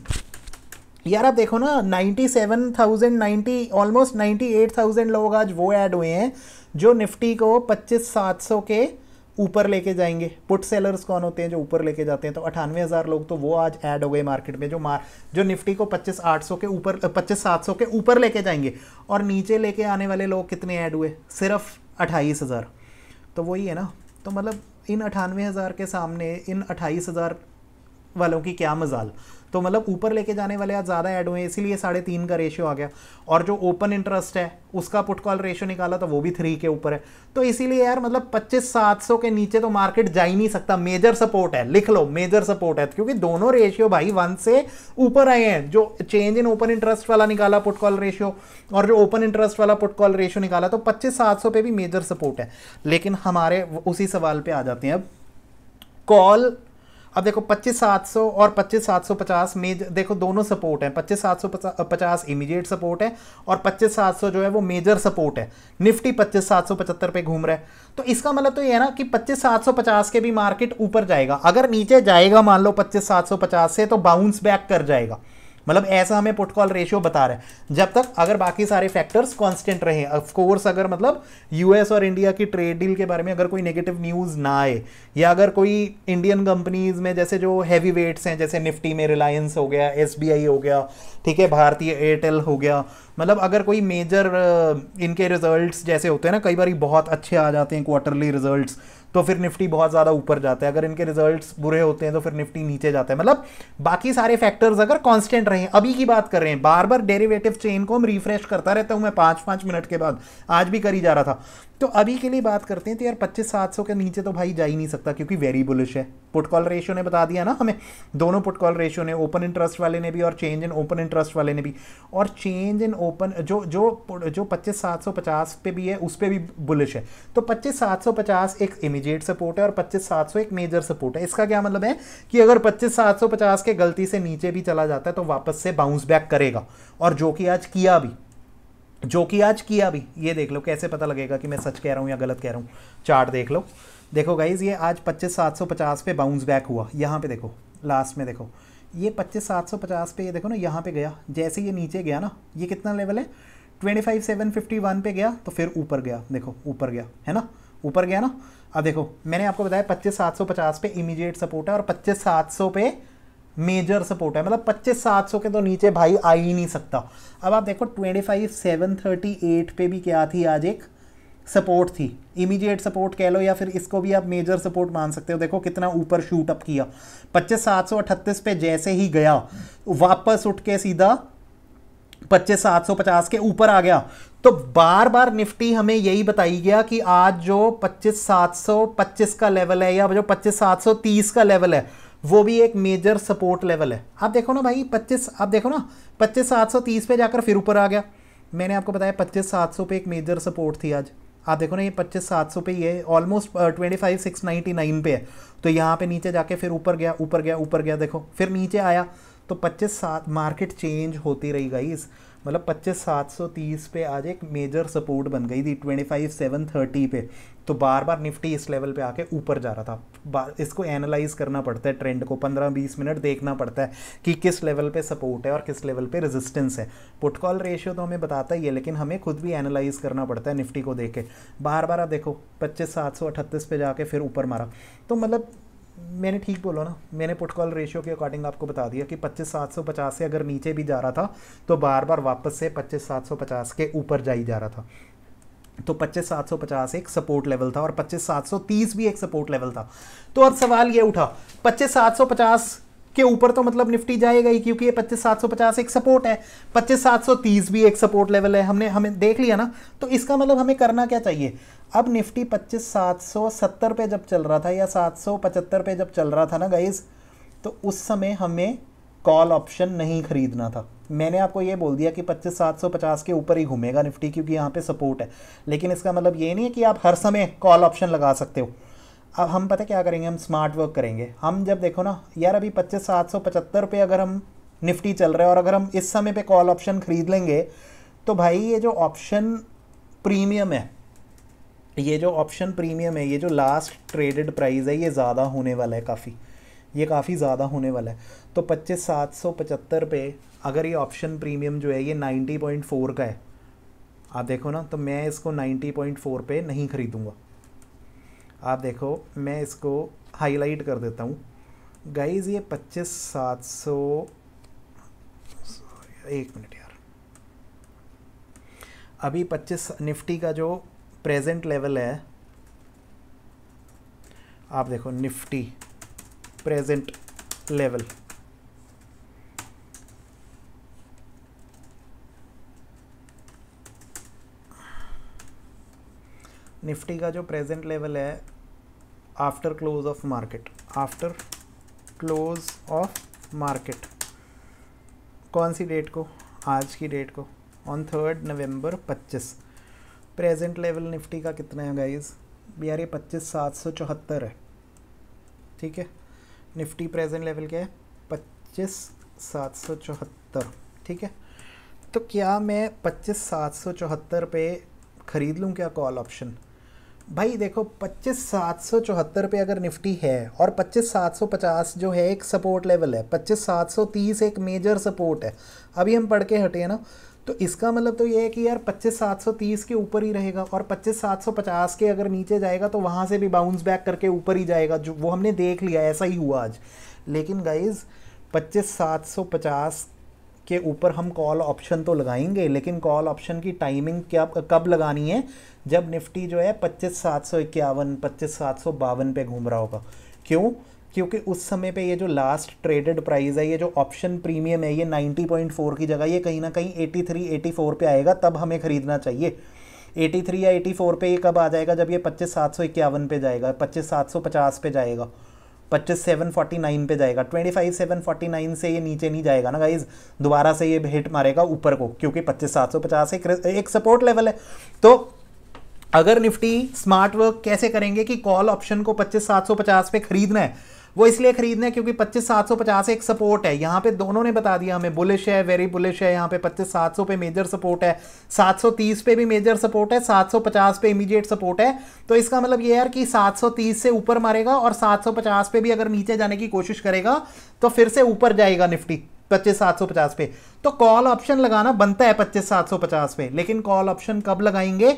यार आप देखो ना 97,090 ऑलमोस्ट 98,000 लोग आज वो ऐड हुए हैं जो निफ्टी को 25,700 के ऊपर लेके जाएंगे। पुट सेलर्स कौन होते हैं जो ऊपर लेके जाते हैं? तो 98,000 लोग तो वो आज ऐड हो गए मार्केट में, जो निफ्टी को 25,800 के ऊपर 25,700 के ऊपर लेके जाएंगे। और नीचे लेके आने वाले लोग कितने ऐड हुए? सिर्फ 28,000। तो वही है ना, तो मतलब इन 98,000 के सामने इन 28,000 वालों की क्या मजाल। तो मतलब ऊपर लेके जाने वाले आज ज़्यादा ऐड हुए हैं, इसीलिए 3.5 का रेशियो आ गया। और जो ओपन इंटरेस्ट है उसका पुट कॉल रेशियो निकाला तो वो भी 3 के ऊपर है। तो इसीलिए यार मतलब 25,700 के नीचे तो मार्केट जा ही नहीं सकता। मेजर सपोर्ट है, लिख लो मेजर सपोर्ट है, क्योंकि दोनों रेशियो भाई 1 से ऊपर आए हैं। जो चेंज इन ओपन इंटरेस्ट वाला निकाला पुट कॉल रेशियो और जो ओपन इंटरेस्ट वाला पुट कॉल रेशियो निकाला, तो 25,700 पे भी मेजर सपोर्ट है। लेकिन हमारे उसी सवाल पे आ जाते हैं अब कॉल। अब देखो 25,700 और 25,750 में देखो दोनों सपोर्ट है। 25,750 इमीडिएट सपोर्ट है और 25,700 जो है वो मेजर सपोर्ट है। निफ्टी 25,775 पे घूम रहा है। तो इसका मतलब तो ये है ना कि 25,750 के भी मार्केट ऊपर जाएगा। अगर नीचे जाएगा मान लो 25,750 से, तो बाउंस बैक कर जाएगा। मतलब ऐसा हमें पुट कॉल रेशियो बता रहा है, जब तक अगर बाकी सारे फैक्टर्स कांस्टेंट रहें। ऑफ कोर्स अगर मतलब यूएस और इंडिया की ट्रेड डील के बारे में अगर कोई नेगेटिव न्यूज़ ना आए, या अगर कोई इंडियन कंपनीज में जैसे जो हैवी वेट्स हैं, जैसे निफ्टी में रिलायंस हो गया, एसबीआई हो गया, ठीक है, भारतीय एयरटेल हो गया, मतलब अगर कोई मेजर इनके रिजल्ट्स जैसे होते हैं ना, कई बार बहुत अच्छे आ जाते हैं क्वार्टरली रिजल्ट्स, तो फिर निफ्टी बहुत ज़्यादा ऊपर जाता है। अगर इनके रिजल्ट्स बुरे होते हैं तो फिर निफ्टी नीचे जाता है। मतलब बाकी सारे फैक्टर्स अगर कांस्टेंट रहें, अभी की बात कर रहे हैं, बार बार डेरिवेटिव चेन को हम रिफ्रेश करता रहता हूं मैं 5-5 मिनट के बाद, आज भी करी जा रहा था। तो अभी के लिए बात करते हैं, तो यार 25,700 के नीचे तो भाई जा ही नहीं सकता, क्योंकि वेरी बुलिश है। पुट कॉल रेशियो ने बता दिया ना हमें, दोनों पुट कॉल रेशियो ने, ओपन इंटरेस्ट वाले ने भी और चेंज इन ओपन इंटरेस्ट वाले ने भी। और चेंज इन ओपन जो जो जो 25,750 पे भी है उस पर भी बुलिश है। तो 25,750 एक इमीडिएट सपोर्ट है और 25,700 एक मेजर सपोर्ट है। इसका क्या मतलब है कि अगर 25,750 के गलती से नीचे भी चला जाता है तो वापस से बाउंस बैक करेगा, और जो कि आज किया भी। ये देख लो कैसे पता लगेगा कि मैं सच कह रहा हूँ या गलत कह रहा हूँ। चार्ट देख लो, देखो गाइज, ये आज 25,750 पे बाउंस बैक हुआ। यहाँ पे देखो लास्ट में, देखो ये 25,750 पे, ये देखो ना यहाँ पे गया, जैसे ये नीचे गया ना, ये कितना लेवल है 25,751 पे गया, तो फिर ऊपर गया, देखो ऊपर गया है ना, ऊपर गया ना। अब देखो मैंने आपको बताया 25,750 पे इमीडिएट सपोर्ट है और 25,700 पे मेजर सपोर्ट है। मतलब 25,700 के तो नीचे भाई आ ही नहीं सकता। अब आप देखो 25,738 पे भी क्या थी आज, एक सपोर्ट थी, इमीडिएट सपोर्ट कह लो या फिर इसको भी आप मेजर सपोर्ट मान सकते हो। देखो कितना ऊपर शूट अप किया, 25,738 पे जैसे ही गया वापस उठ के सीधा 25,750 के ऊपर आ गया। तो बार बार निफ्टी हमें यही बताई गया कि आज जो 25,725 का लेवल है या जो 25,730 का लेवल है वो भी एक मेजर सपोर्ट लेवल है। आप देखो ना भाई 25,730 पे जाकर फिर ऊपर आ गया। मैंने आपको बताया 25,700 पे एक मेजर सपोर्ट थी आज। आप देखो ना ये 25,700 पे ये ऑलमोस्ट 25,699 पे है। तो यहाँ पे नीचे जाके फिर ऊपर गया, देखो फिर नीचे आया। तो 25,700 मार्केट चेंज होती रही गाइस। मतलब 25,730 पे आज एक मेजर सपोर्ट बन गई थी 25,730 पे। तो बार बार निफ्टी इस लेवल पे आके ऊपर जा रहा था। इसको एनालाइज करना पड़ता है, ट्रेंड को 15-20 मिनट देखना पड़ता है कि किस लेवल पे सपोर्ट है और किस लेवल पे रेजिस्टेंस है। पुट कॉल रेशियो तो हमें बताता ही है, लेकिन हमें खुद भी एनालाइज करना पड़ता है निफ्टी को देख के। बार बार आप देखो 25,738 पे जाके फिर ऊपर मारा। तो मतलब मैंने ठीक बोला ना, मैंने पुट कॉल रेशियो के अकॉर्डिंग आपको बता दिया कि 25,750 से अगर नीचे भी जा रहा था तो बार बार वापस से 25,750 के ऊपर जा ही जा रहा था। तो 25,750 एक सपोर्ट लेवल था और 25,730 भी एक सपोर्ट लेवल था। तो अब सवाल ये उठा 25,750 के ऊपर तो मतलब निफ्टी जाएगा ही, क्योंकि ये 25,750 एक सपोर्ट है, 25,730 भी एक सपोर्ट लेवल है। हमें देख लिया ना। तो इसका मतलब हमें करना क्या चाहिए। अब निफ्टी 25,770 पे जब चल रहा था या 775 पे जब चल रहा था ना गाइज, तो उस समय हमें कॉल ऑप्शन नहीं खरीदना था। मैंने आपको ये बोल दिया कि 25,750 के ऊपर ही घूमेगा निफ्टी, क्योंकि यहाँ पे सपोर्ट है। लेकिन इसका मतलब ये नहीं है कि आप हर समय कॉल ऑप्शन लगा सकते हो। अब हम पता क्या करेंगे, हम स्मार्ट वर्क करेंगे। हम जब देखो ना यार, अभी 25,775 पे अगर हम निफ्टी चल रहे हैं और अगर हम इस समय पे कॉल ऑप्शन खरीद लेंगे, तो भाई ये जो ऑप्शन प्रीमियम है, ये जो लास्ट ट्रेडेड प्राइस है, ये ज़्यादा होने वाला है, काफ़ी ज़्यादा होने वाला है। तो 25,775 पे अगर ये ऑप्शन प्रीमियम जो है ये 90.4 का है, आप देखो ना, तो मैं इसको 90.4 पे नहीं खरीदूँगा। आप देखो मैं इसको हाईलाइट कर देता हूँ गाइज। ये 25,700, एक मिनट यार, अभी 25 निफ्टी का जो प्रेजेंट लेवल है, आप देखो निफ्टी प्रेजेंट लेवल, निफ्टी का जो प्रेजेंट लेवल है आफ्टर क्लोज ऑफ मार्केट, कौन सी डेट को, आज की डेट को, on 3 November 25, present level Nifty का कितना है गाइज यार, ये 25,774 है। ठीक है, निफ्टी प्रेजेंट लेवल क्या है 25,774। ठीक है, तो क्या मैं 25,774 पे ख़रीद लूँ क्या कॉल ऑप्शन। भाई देखो 25,774 पे अगर निफ्टी है और 25,750 जो है एक सपोर्ट लेवल है, 25,730 एक मेजर सपोर्ट है, अभी हम पढ़ के हटे हैं ना, तो इसका मतलब तो ये है कि यार 25,730 के ऊपर ही रहेगा और 25,750 के अगर नीचे जाएगा तो वहाँ से भी बाउंस बैक करके ऊपर ही जाएगा, जो वो हमने देख लिया, ऐसा ही हुआ आज। लेकिन गाइज 25,750 के ऊपर हम कॉल ऑप्शन तो लगाएंगे, लेकिन कॉल ऑप्शन की टाइमिंग क्या कब लगानी है, जब निफ्टी जो है 25,751 25,752 पे घूम रहा होगा। क्यों? क्योंकि उस समय पे ये जो लास्ट ट्रेडेड प्राइस है, ये जो ऑप्शन प्रीमियम है, ये 90.4 की जगह ये कहीं ना कहीं 83 84 पे आएगा, तब हमें खरीदना चाहिए। 83 या 84 पे ये कब आ जाएगा, जब ये 25,751 पे जाएगा, 25,750 पे जाएगा, 25,749 पे जाएगा। 25,749 से ये नीचे नहीं जाएगा ना गाइज, दोबारा से ये हिट मारेगा ऊपर को, क्योंकि 25,750 एक सपोर्ट लेवल है। तो अगर निफ्टी स्मार्ट वर्क कैसे करेंगे कि कॉल ऑप्शन को 25,750 पे खरीदना है, वो इसलिए खरीदना है क्योंकि 25,750 एक सपोर्ट है। यहाँ पे दोनों ने बता दिया हमें, बुलिश है, वेरी बुलिश है। यहाँ पे 25,700 पे मेजर सपोर्ट है, 730 पे भी मेजर सपोर्ट है, 750 पे इमीडिएट सपोर्ट है। तो इसका मतलब ये यार कि 730 से ऊपर मारेगा और 750 पे भी अगर नीचे जाने की कोशिश करेगा तो फिर से ऊपर जाएगा निफ्टी 25,750 पे। तो कॉल ऑप्शन लगाना बनता है 25,750 पे, लेकिन कॉल ऑप्शन कब लगाएंगे,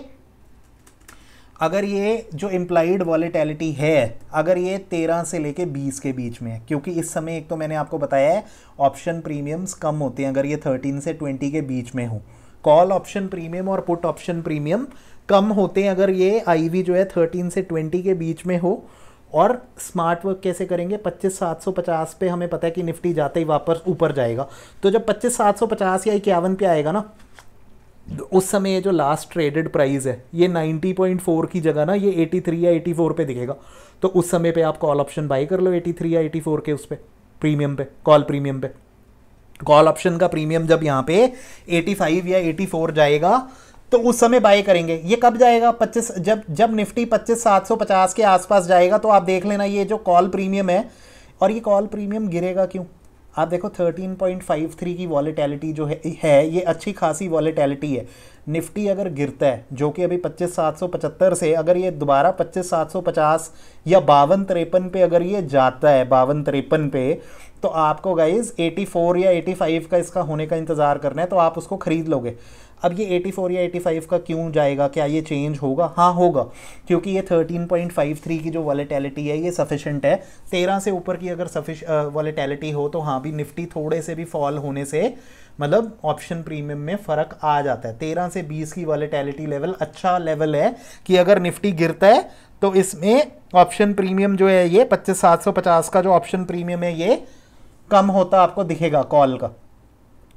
अगर ये जो इम्प्लाइड वॉलेटिलिटी है, अगर ये 13 से लेके 20 के बीच में है, क्योंकि इस समय एक तो मैंने आपको बताया है ऑप्शन प्रीमियम्स कम होते हैं अगर ये 13 से 20 के बीच में हो। कॉल ऑप्शन प्रीमियम और पुट ऑप्शन प्रीमियम कम होते हैं अगर ये आईवी जो है 13 से 20 के बीच में हो। और स्मार्ट वर्क कैसे करेंगे, 25,750 पे हमें पता है कि निफ्टी जाते ही वापस ऊपर जाएगा। तो जब 25,750 या 51 पे आएगा ना, उस समय ये जो लास्ट ट्रेडेड प्राइस है ये 90.4 की जगह ना ये 83 या 84 पे दिखेगा। तो उस समय पे आप कॉल ऑप्शन बाई कर लो 83 या 84 के उस पे प्रीमियम पे, कॉल प्रीमियम पे। कॉल ऑप्शन का प्रीमियम जब यहाँ पे 85 या 84 जाएगा तो उस समय बाय करेंगे। ये कब जाएगा, 25 जब निफ्टी 25,750 के आसपास जाएगा। तो आप देख लेना ये जो कॉल प्रीमियम है, और ये कॉल प्रीमियम गिरेगा क्यों, आप देखो 13.53 की वॉलेटिलिटी जो है ये अच्छी खासी वॉलेटिलिटी है। निफ्टी अगर गिरता है, जो कि अभी 25,775 से अगर ये दोबारा 25,750 या 52-53 पे अगर ये जाता है, 52-53 पे, तो आपको गाइज 84 या 85 का इसका होने का इंतज़ार करना है, तो आप उसको खरीद लोगे। अब ये 84 या 85 का क्यों जाएगा, क्या ये चेंज होगा? हाँ होगा, क्योंकि ये 13.53 की जो वॉलेटिलिटी है ये सफिशेंट है। 13 से ऊपर की अगर वॉलेटिलिटी हो तो हाँ भी निफ्टी थोड़े से भी फॉल होने से मतलब ऑप्शन प्रीमियम में फ़र्क आ जाता है। 13 से 20 की वॉलेटिलिटी लेवल अच्छा लेवल है कि अगर निफ्टी गिरता है तो इसमें ऑप्शन प्रीमियम जो है ये 25,750 का जो ऑप्शन प्रीमियम है ये कम होता आपको दिखेगा कॉल का।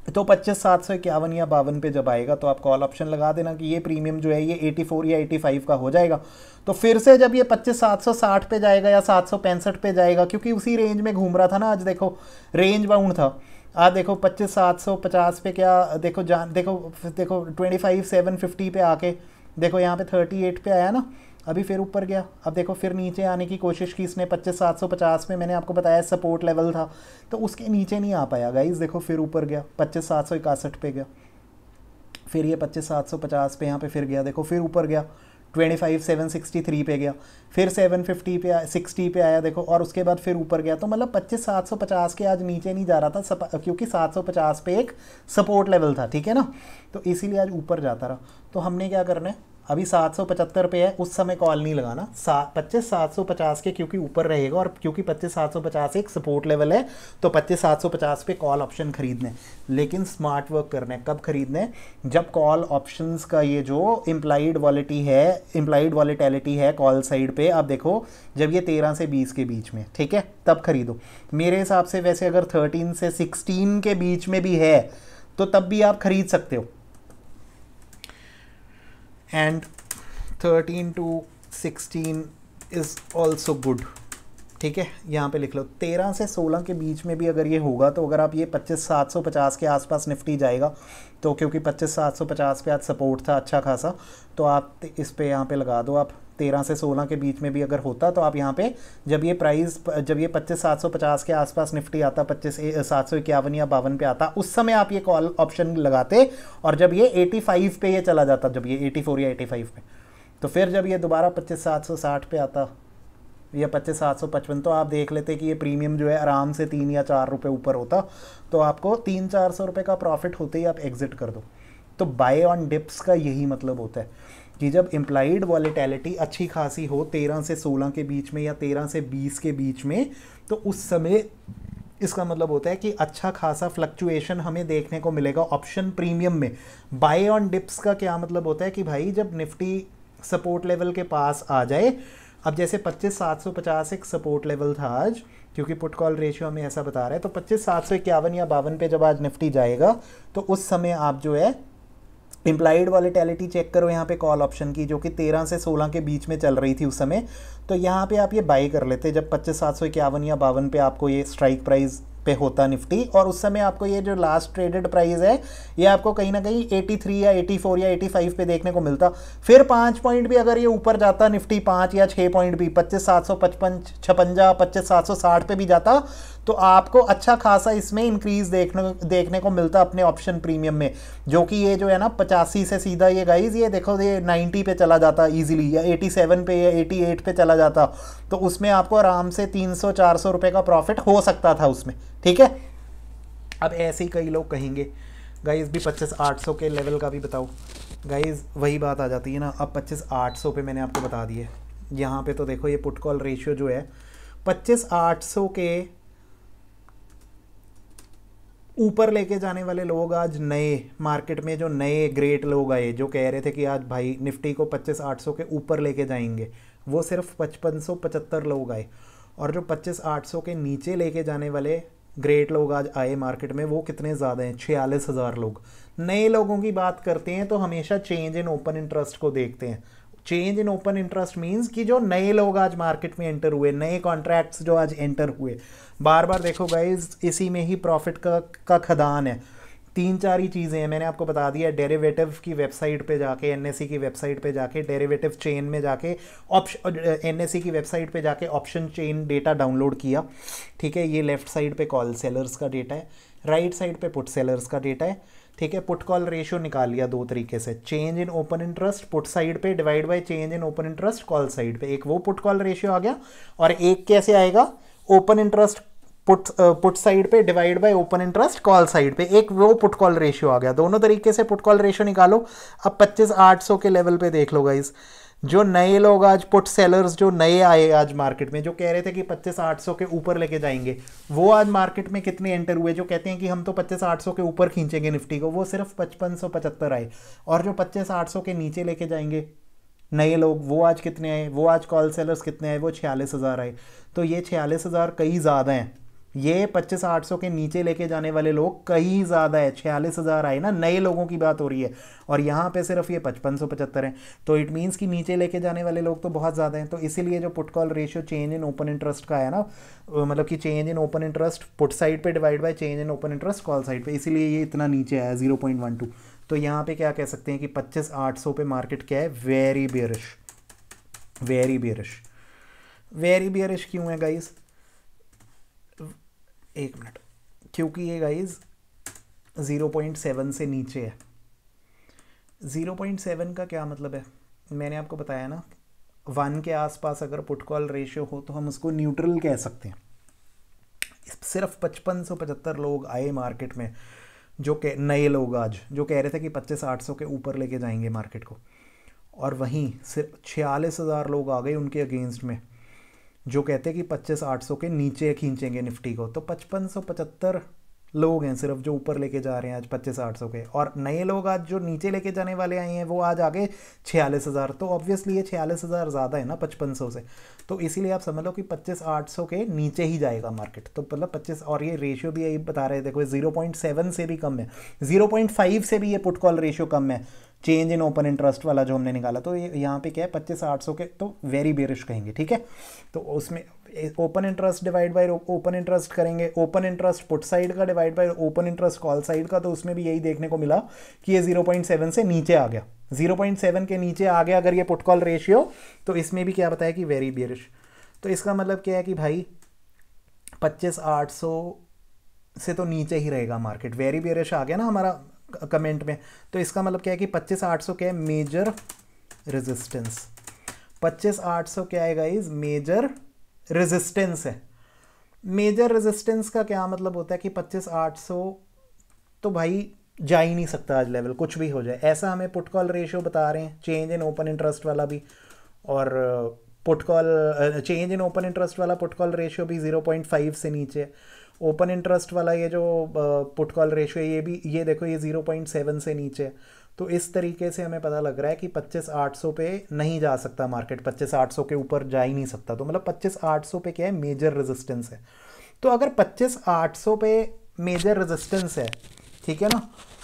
तो 25,751 या 52 पे जब आएगा तो आप कॉल ऑप्शन लगा देना कि ये प्रीमियम जो है ये 84 या 85 का हो जाएगा। तो फिर से जब ये 25,760 पे जाएगा या 765 पे जाएगा, क्योंकि उसी रेंज में घूम रहा था ना, आज देखो रेंज बाउंड था। आज देखो 25,750 पे क्या देखो देखो 25,750 पे आके देखो यहाँ पे 38 पे आया ना, अभी फिर ऊपर गया। अब देखो फिर नीचे आने की कोशिश की इसने 25,750 में, मैंने आपको बताया सपोर्ट लेवल था, तो उसके नीचे नहीं आ पाया गाइस। देखो फिर ऊपर गया 25,761 पे गया, फिर ये 25,750 पे यहाँ पे फिर गया, देखो फिर ऊपर गया 25,763 पे गया, फिर 750 पे 60 पे आया देखो, और उसके बाद फिर ऊपर गया। तो मतलब 25,750 के आज नीचे नहीं जा रहा था क्योंकि 750 पे एक सपोर्ट लेवल था, ठीक है ना, तो इसीलिए आज ऊपर जाता रहा। तो हमने क्या करना है, अभी 775 पे है, उस समय कॉल नहीं लगाना 25,750 के, क्योंकि ऊपर रहेगा और क्योंकि 25,750 एक सपोर्ट लेवल है, तो 25,750 पे कॉल ऑप्शन खरीदने। लेकिन स्मार्ट वर्क करना है, कब खरीदना है, जब कॉल ऑप्शंस का ये जो इम्प्लाइड वॉलेटिलिटी है कॉल साइड पे, आप देखो जब ये 13 से 20 के बीच में, ठीक है, तब खरीदो। मेरे हिसाब से वैसे अगर 13 से 16 के बीच में भी है तो तब भी आप खरीद सकते हो, and 13 to 16 is also good, ठीक है। यहाँ पे लिख लो 13 से 16 के बीच में भी अगर ये होगा, तो अगर आप ये 25,750 के आसपास निफ्टी जाएगा, तो क्योंकि 25,750 पे आज सपोर्ट था अच्छा खासा, तो आप इस पे यहाँ पे लगा दो। आप 13 से 16 के बीच में भी अगर होता तो आप यहाँ पे जब ये 25,750 के आसपास निफ्टी आता, 25,751 या 52 पे आता, उस समय आप ये कॉल ऑप्शन लगाते, और जब ये 85 पे ये चला जाता, जब ये 84 या 85 पे, तो फिर जब ये दोबारा 25,760 पे आता या 25,755, तो आप देख लेते कि ये प्रीमियम जो है आराम से 3 या 4 रुपये ऊपर होता, तो आपको 300-400 रुपये का प्रॉफिट होते ही आप एग्जिट कर दो। तो बाय ऑन डिप्स का यही मतलब होता है कि जब इम्प्लाइड वॉलेटिलिटी अच्छी खासी हो 13 से 16 के बीच में या 13 से 20 के बीच में, तो उस समय इसका मतलब होता है कि अच्छा खासा फ्लक्चुएशन हमें देखने को मिलेगा ऑप्शन प्रीमियम में। बाय ऑन डिप्स का क्या मतलब होता है कि भाई जब निफ्टी सपोर्ट लेवल के पास आ जाए, अब जैसे 25,750 एक सपोर्ट लेवल था आज, क्योंकि पुट कॉल रेशियो हमें ऐसा बता रहा है, तो 25,751 या 52 पे जब आज निफ्टी जाएगा, तो उस समय आप जो है इम्प्लाइड वॉलेटिलिटी चेक करो यहाँ पे कॉल ऑप्शन की, जो कि 13 से 16 के बीच में चल रही थी उस समय। तो यहाँ पे आप ये बाई कर लेते जब 25,751 या 52 पे आपको ये स्ट्राइक प्राइस पे होता निफ्टी, और उस समय आपको ये जो लास्ट ट्रेडेड प्राइस है ये आपको कहीं ना कहीं 83 या 84 या 85 पे देखने को मिलता। फिर 5 पॉइंट भी अगर ये ऊपर जाता निफ्टी, 5 या 6 पॉइंट भी 25,755 56 25,760 पे भी जाता, तो आपको अच्छा खासा इसमें इंक्रीज देखने को मिलता अपने ऑप्शन प्रीमियम में, जो कि ये जो है ना 85 से सीधा ये गाइज ये देखो ये 90 पे चला जाता इजीली, या 87 पे या 88 पे चला जाता, तो उसमें आपको आराम से 300-400 रुपये का प्रॉफिट हो सकता था उसमें। ठीक है, अब ऐसे ही कई लोग कहेंगे गाइज भी 25,800 के लेवल का भी बताओ। गाइज वही बात आ जाती है ना, अब 25,800 पे मैंने आपको बता दिए, यहाँ पे तो देखो ये पुट कॉल रेशियो जो है 25,800 के ऊपर लेके जाने वाले लोग आज नए मार्केट में, जो नए ग्रेट लोग आए जो कह रहे थे कि आज भाई निफ्टी को 25,800 के ऊपर लेके जाएंगे, वो सिर्फ 5575 लोग आए। और जो 25,800 के नीचे लेके जाने वाले ग्रेट लोग आज आए मार्केट में, वो कितने ज़्यादा हैं, 46,000 लोग। नए लोगों की बात करते हैं तो हमेशा चेंज इन ओपन इंटरेस्ट को देखते हैं। Change in open interest means कि जो नए लोग आज मार्केट में एंटर हुए, नए कॉन्ट्रैक्ट्स जो आज एंटर हुए। बार बार देखो गाइज इसी में ही प्रॉफिट का खदान है। 3-4 ही चीज़ें हैं, मैंने आपको बता दिया। डेरिवेटिव की वेबसाइट पे जाके, एनएसई की वेबसाइट पे जाके, डेरिवेटिव चेन में जाके एनएसई की वेबसाइट पे जाके ऑप्शन चेन डेटा डाउनलोड किया। ठीक है, ये लेफ्ट साइड पे कॉल सेलर्स का डेटा है, राइट साइड पे पुट सेलर्स का डेटा है। ठीक है, पुट कॉल रेशियो निकाल लिया 2 तरीके से, change in open interest put side पे divide by change in open interest call side पे, एक वो पुट कॉल रेशियो आ गया। और एक कैसे आएगा, ओपन इंटरेस्ट पुट साइड पे divide by open interest call side पे, एक वो पुट कॉल रेशियो आ गया। दोनों तरीके से पुट कॉल रेशियो निकालो। अब 25,800 के लेवल पे देख लो गाइस, जो नए लोग आज पुट सेलर्स जो नए आए आज मार्केट में, जो कह रहे थे कि 25,800 के ऊपर लेके जाएंगे, वो आज मार्केट में कितने एंटर हुए, जो कहते हैं कि हम तो 25,800 के ऊपर खींचेंगे निफ्टी को, वो सिर्फ 5575 आए। और जो 25,800 के नीचे लेके जाएंगे नए लोग, वो आज कितने आए, वो आज कॉल सेलर्स कितने आए, वो 46,000 आए। तो ये 46,000 कई ज़्यादा हैं, ये 25,800 के नीचे लेके जाने वाले लोग कहीं ज़्यादा है। 46,000 आए ना, नए लोगों की बात हो रही है, और यहाँ पे सिर्फ ये 5575 हैं। तो इट मीन्स कि नीचे लेके जाने वाले लोग तो बहुत ज़्यादा हैं। तो इसीलिए जो put call ratio change in open interest का है ना, मतलब कि change in open interest put side पे divide by change in open interest call side पे, इसीलिए ये इतना नीचे आया 0.12। तो यहाँ पे क्या कह सकते हैं कि 25,800 पे मार्केट क्या है, very bearish. Very bearish, very bearish क्यों है गाइस, एक मिनट, क्योंकि ये गाइज 0.7 से नीचे है। 0.7 का क्या मतलब है, मैंने आपको बताया ना, 1 के आसपास अगर पुट कॉल रेशियो हो तो हम उसको न्यूट्रल कह सकते हैं। सिर्फ 5575 लोग आए मार्केट में, जो नए लोग आज जो कह रहे थे कि 25,800 के ऊपर लेके जाएंगे मार्केट को, और वहीं सिर्फ 46,000 लोग आ गए उनके अगेंस्ट में, जो कहते हैं कि 25,800 के नीचे खींचेंगे निफ्टी को। तो 5575 लोग हैं सिर्फ जो ऊपर लेके जा रहे हैं आज 25,800 के, और नए लोग आज जो नीचे लेके जाने वाले आए हैं वो आज आगे 46,000। तो ऑब्वियसली ये 46,000 ज़्यादा है ना 5500 से, तो इसीलिए आप समझ लो कि 25,800 के नीचे ही जाएगा मार्केट। तो मतलब 25, और ये रेशियो भी यही बता रहे हैं, देखो 0.7 से भी कम है, 0.5 से भी ये पुट कॉल रेशियो कम है, चेंज इन ओपन इंटरेस्ट वाला जो हमने निकाला। तो ये यहाँ पे क्या है, 25,800 के तो वेरी बेरिश कहेंगे। ठीक है, तो उसमें open interest divide by open interest करेंगे, ओपन इंटरेस्ट पुट साइड का divide by open interest call side का, तो उसमें भी यही देखने को मिला कि ये 0.7 से नीचे आ गया। 0.7 के नीचे आ गया अगर ये पुट कॉल रेशियो, तो इसमें भी क्या बताया कि वेरी बेरिश। तो इसका मतलब क्या है कि भाई 25,800 से तो नीचे ही रहेगा मार्केट, वेरी बेरिश आ गया ना हमारा कमेंट में। तो इसका मतलब क्या है कि 25,800 के मेजर रेजिस्टेंस। 25,800 क्या है गाइज? मेजर रेजिस्टेंस है। मेजर रेजिस्टेंस का क्या मतलब होता है कि 25,800 तो भाई जा ही नहीं सकता आज लेवल, कुछ भी हो जाए। ऐसा हमें पुट कॉल रेशियो बता रहे हैं, चेंज इन ओपन इंटरेस्ट वाला भी, और put call change in open interest वाला पुट कॉल रेशियो भी 0.5 से नीचे। ओपन इंटरेस्ट वाला ये जो पुट कॉल रेशियो है ये भी, ये देखो ये 0.7 से नीचे। तो इस तरीके से हमें पता लग रहा है कि 25,800 पे नहीं जा सकता मार्केट, 25,800 के ऊपर जा ही नहीं सकता। तो मतलब 25,800 पे क्या है? मेजर रेजिस्टेंस है। तो अगर 25,800 पे मेजर रेजिस्टेंस है, ठीक है ना,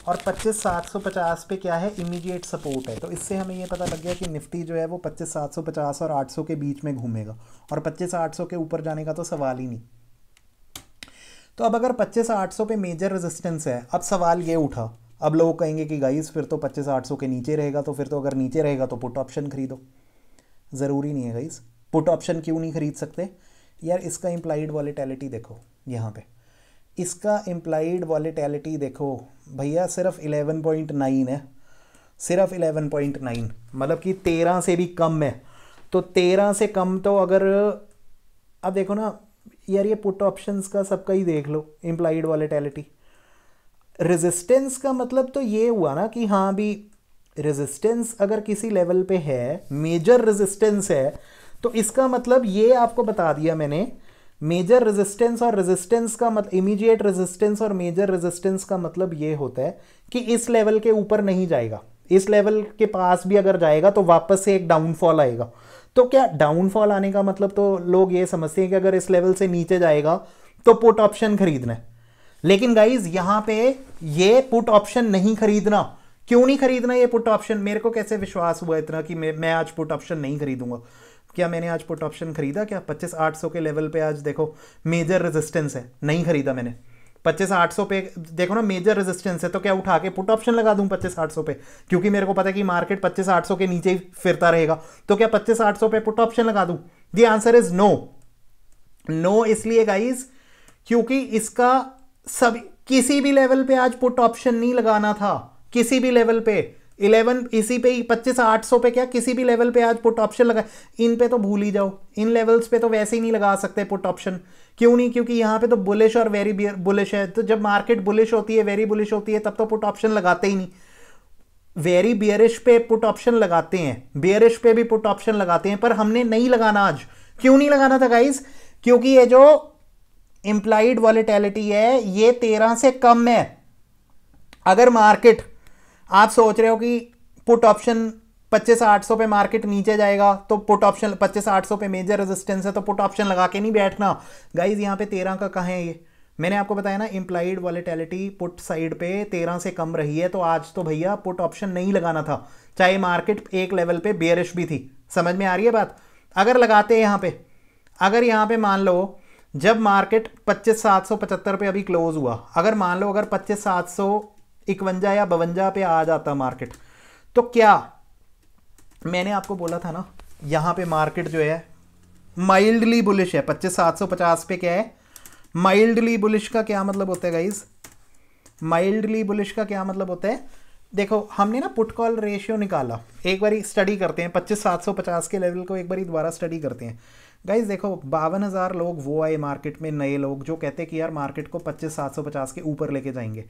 और 25,750 पे क्या है? इमीडिएट सपोर्ट है। तो इससे हमें ये पता लग गया कि निफ्टी जो है वो 25,750 और 800 के बीच में घूमेगा, और 25,800 के ऊपर जाने का तो सवाल ही नहीं। तो अब अगर 25,800 पे मेजर रेजिस्टेंस है, अब सवाल ये उठा, अब लोग कहेंगे कि गाइस फिर तो 25,800 के नीचे रहेगा, तो फिर तो अगर नीचे रहेगा तो पुट ऑप्शन खरीदो। ज़रूरी नहीं है गाइस। पुट ऑप्शन क्यों नहीं खरीद सकते यार? इसका इम्प्लाइड वॉलेटिलिटी देखो, यहाँ पे इसका इम्प्लाइड वॉलेटिलिटी देखो भैया, सिर्फ 11.9 है, सिर्फ 11.9, मतलब कि 13 से भी कम है। तो 13 से कम तो अगर, अब देखो ना यार, ये पुट ऑप्शंस का सबका ही देख लो इम्प्लाइड वॉलेटिलिटी। रेजिस्टेंस का मतलब तो ये हुआ ना कि हाँ भी रेजिस्टेंस अगर किसी लेवल पे है, मेजर रेजिस्टेंस है, तो इसका मतलब ये आपको बता दिया मैंने, मेजर रेजिस्टेंस और रेजिस्टेंस का मतलब, इमीडिएट रेजिस्टेंस और मेजर रेजिस्टेंस का मतलब ये होता है कि इस लेवल के ऊपर नहीं जाएगा, इस लेवल के पास भी अगर जाएगा तो वापस से एक डाउनफॉल आएगा। तो क्या डाउनफॉल आने का मतलब, तो लोग ये समझते हैं कि अगर इस लेवल से नीचे जाएगा तो पुट ऑप्शन खरीदना है। लेकिन गाइज यहां पे ये पुट ऑप्शन नहीं खरीदना। क्यों नहीं खरीदना ये पुट ऑप्शन? मेरे को कैसे विश्वास हुआ इतना कि मैं आज पुट ऑप्शन नहीं खरीदूंगा? क्या मैंने आज पुट ऑप्शन खरीदा? क्या 25,800 के लेवल पे आज देखो मेजर रेजिस्टेंस है, नहीं खरीदा मैंने। 25,800 पे देखो ना मेजर रेजिस्टेंस है, तो क्या उठा के पुट ऑप्शन लगा दूं 25,800 पे? क्योंकि मेरे को पता है कि मार्केट 25,800 के नीचे ही फिरता रहेगा, तो क्या 25,800 पे पुट ऑप्शन लगा दूं? The answer is no. No इसलिए गाइज क्योंकि इसका सब किसी भी लेवल पे आज पुट ऑप्शन नहीं लगाना था, किसी भी लेवल पे 11 इसी पे ही 25,800 पे क्या किसी भी लेवल पे आज पुट ऑप्शन लगा, इन पे तो भूल ही जाओ, इन लेवल्स पे तो वैसे ही नहीं लगा सकते पुट ऑप्शन। क्यों नहीं? क्योंकि यहाँ पे तो बुलिश और वेरी बुलिश है, तो जब मार्केट बुलिश होती है, वेरी बुलिश होती है, तब तो पुट ऑप्शन लगाते ही नहीं। वेरी बियरिश पे पुट ऑप्शन लगाते हैं, बियरिश पे भी पुट ऑप्शन लगाते हैं, पर हमने नहीं लगाना आज। क्यों नहीं लगाना था गाइस? क्योंकि ये जो इंप्लाइड वॉलेटिलिटी है ये 13 से कम है। अगर मार्केट, आप सोच रहे हो कि पुट ऑप्शन 25,800 पे मार्केट नीचे जाएगा तो पुट ऑप्शन 25,800 पे मेजर रेजिस्टेंस है तो पुट ऑप्शन लगा के नहीं बैठना गाइज। यहाँ पे 13 का कहाँ है? ये मैंने आपको बताया ना, इंप्लाइड वॉलेटिलिटी पुट साइड पे 13 से कम रही है, तो आज तो भैया पुट ऑप्शन नहीं लगाना था, चाहे मार्केट एक लेवल पे बेयरिश भी थी। समझ में आ रही है बात? अगर लगाते हैं यहाँ पे, अगर यहाँ पे मान लो जब मार्केट 25,775 पे अभी क्लोज हुआ, अगर मान लो अगर 25,751 या 52 पे आ जाता मार्केट, तो क्या मैंने आपको बोला था ना, यहां पे मार्केट जो है माइल्डली बुलिश है। 25,750 पे क्या है? माइल्डली बुलिश का क्या मतलब होता है गाइज? माइल्डली बुलिश का क्या मतलब होता है? देखो हमने ना पुट कॉल रेशियो निकाला, एक बारी स्टडी करते हैं 25,750 के लेवल को, एक बारी दोबारा स्टडी करते हैं गाइज। देखो 52,000 लोग वो आए मार्केट में, नए लोग जो कहते हैं कि यार मार्केट को 25,750 के ऊपर लेके जाएंगे,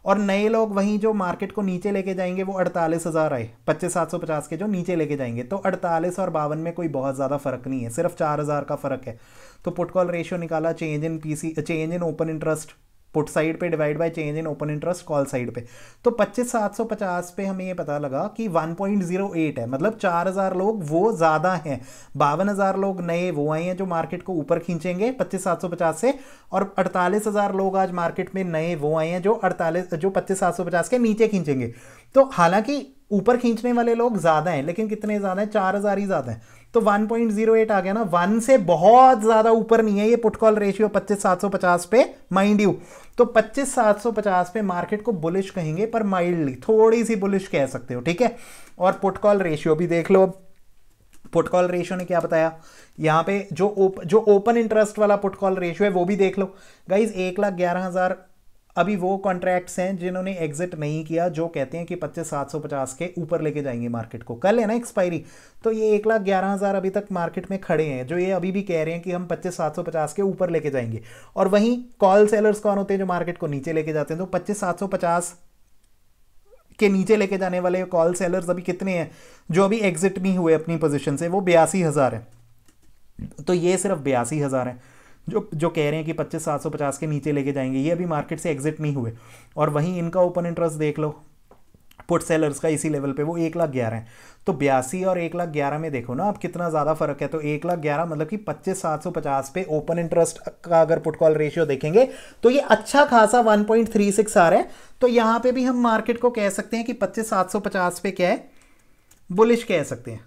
और नए लोग वहीं जो मार्केट को नीचे लेके जाएंगे वो 48,000 आए 25,750 के जो नीचे लेके जाएंगे। तो 48 और 52 में कोई बहुत ज़्यादा फर्क नहीं है, सिर्फ 4,000 का फर्क है। तो पुट कॉल रेशियो निकाला, change in open interest put side पे divide by change in open interest call side पे। तो 25,750 पे हमें ये पता लगा कि 1.08 है, मतलब 4,000 लोग वो ज़्यादा हैं। 52,000 लोग नए वो आए हैं जो मार्केट को ऊपर खींचेंगे 25,750 से, और 48,000 लोग आज मार्केट में नए वो आए हैं जो 25,750 के नीचे खींचेंगे। तो हालांकि ऊपर खींचने वाले लोग ज़्यादा हैं, लेकिन कितने ज़्यादा हैं? 4,000 ही ज़्यादा हैं। तो 1.08 आ गया ना, 1 से बहुत ज़्यादा ऊपर नहीं है ये पुट कॉल रेशियो 25,750 पे, माइंड यू। तो 25,750 पे मार्केट को बुलिश कहेंगे, पर माइल्डली थोड़ी सी बुलिश कह सकते हो, ठीक है। और पुट कॉल रेशियो भी देख लो, पुट कॉल रेशियो ने क्या बताया यहाँ पे, जो ओपन इंटरेस्ट वाला पुट कॉल रेशियो है वो भी देख लो गाइज। 1,11,000 अभी वो कॉन्ट्रैक्ट्स हैं जिन्होंने एग्जिट नहीं किया, जो कहते हैं कि 25,750 के ऊपर लेके जाएंगे मार्केट को, कल है ना एक्सपायरी। तो ये 1,11,000 अभी तक मार्केट में खड़े हैं, जो ये अभी भी कह रहे हैं कि हम 25,750 के ऊपर लेके जाएंगे। और वहीं कॉल सेलर्स कौन होते हैं, जो मार्केट को नीचे लेके जाते हैं। तो 25,750 के नीचे लेके जाने वाले कॉल सेलर्स अभी कितने हैं, जो अभी एग्जिट नहीं हुए अपनी पोजीशन से, वो 82,000 है। तो ये सिर्फ 82,000 है जो कह रहे हैं कि 25,750 के नीचे लेके जाएंगे, ये अभी मार्केट से एग्जिट नहीं हुए। और वहीं इनका ओपन इंटरेस्ट देख लो पुट सेलर्स का इसी लेवल पे, वो 1,11,000 है। तो 82 और 1,11,000 में देखो ना आप कितना ज़्यादा फर्क है। तो 1,11,000 मतलब कि 25,750 पे ओपन इंटरेस्ट का अगर पुट कॉल रेशियो देखेंगे तो ये अच्छा खासा 1.36 आ रहा है। तो यहाँ पे भी हम मार्केट को कह सकते हैं कि 25,750 पे क्या है, बुलिश कह सकते हैं।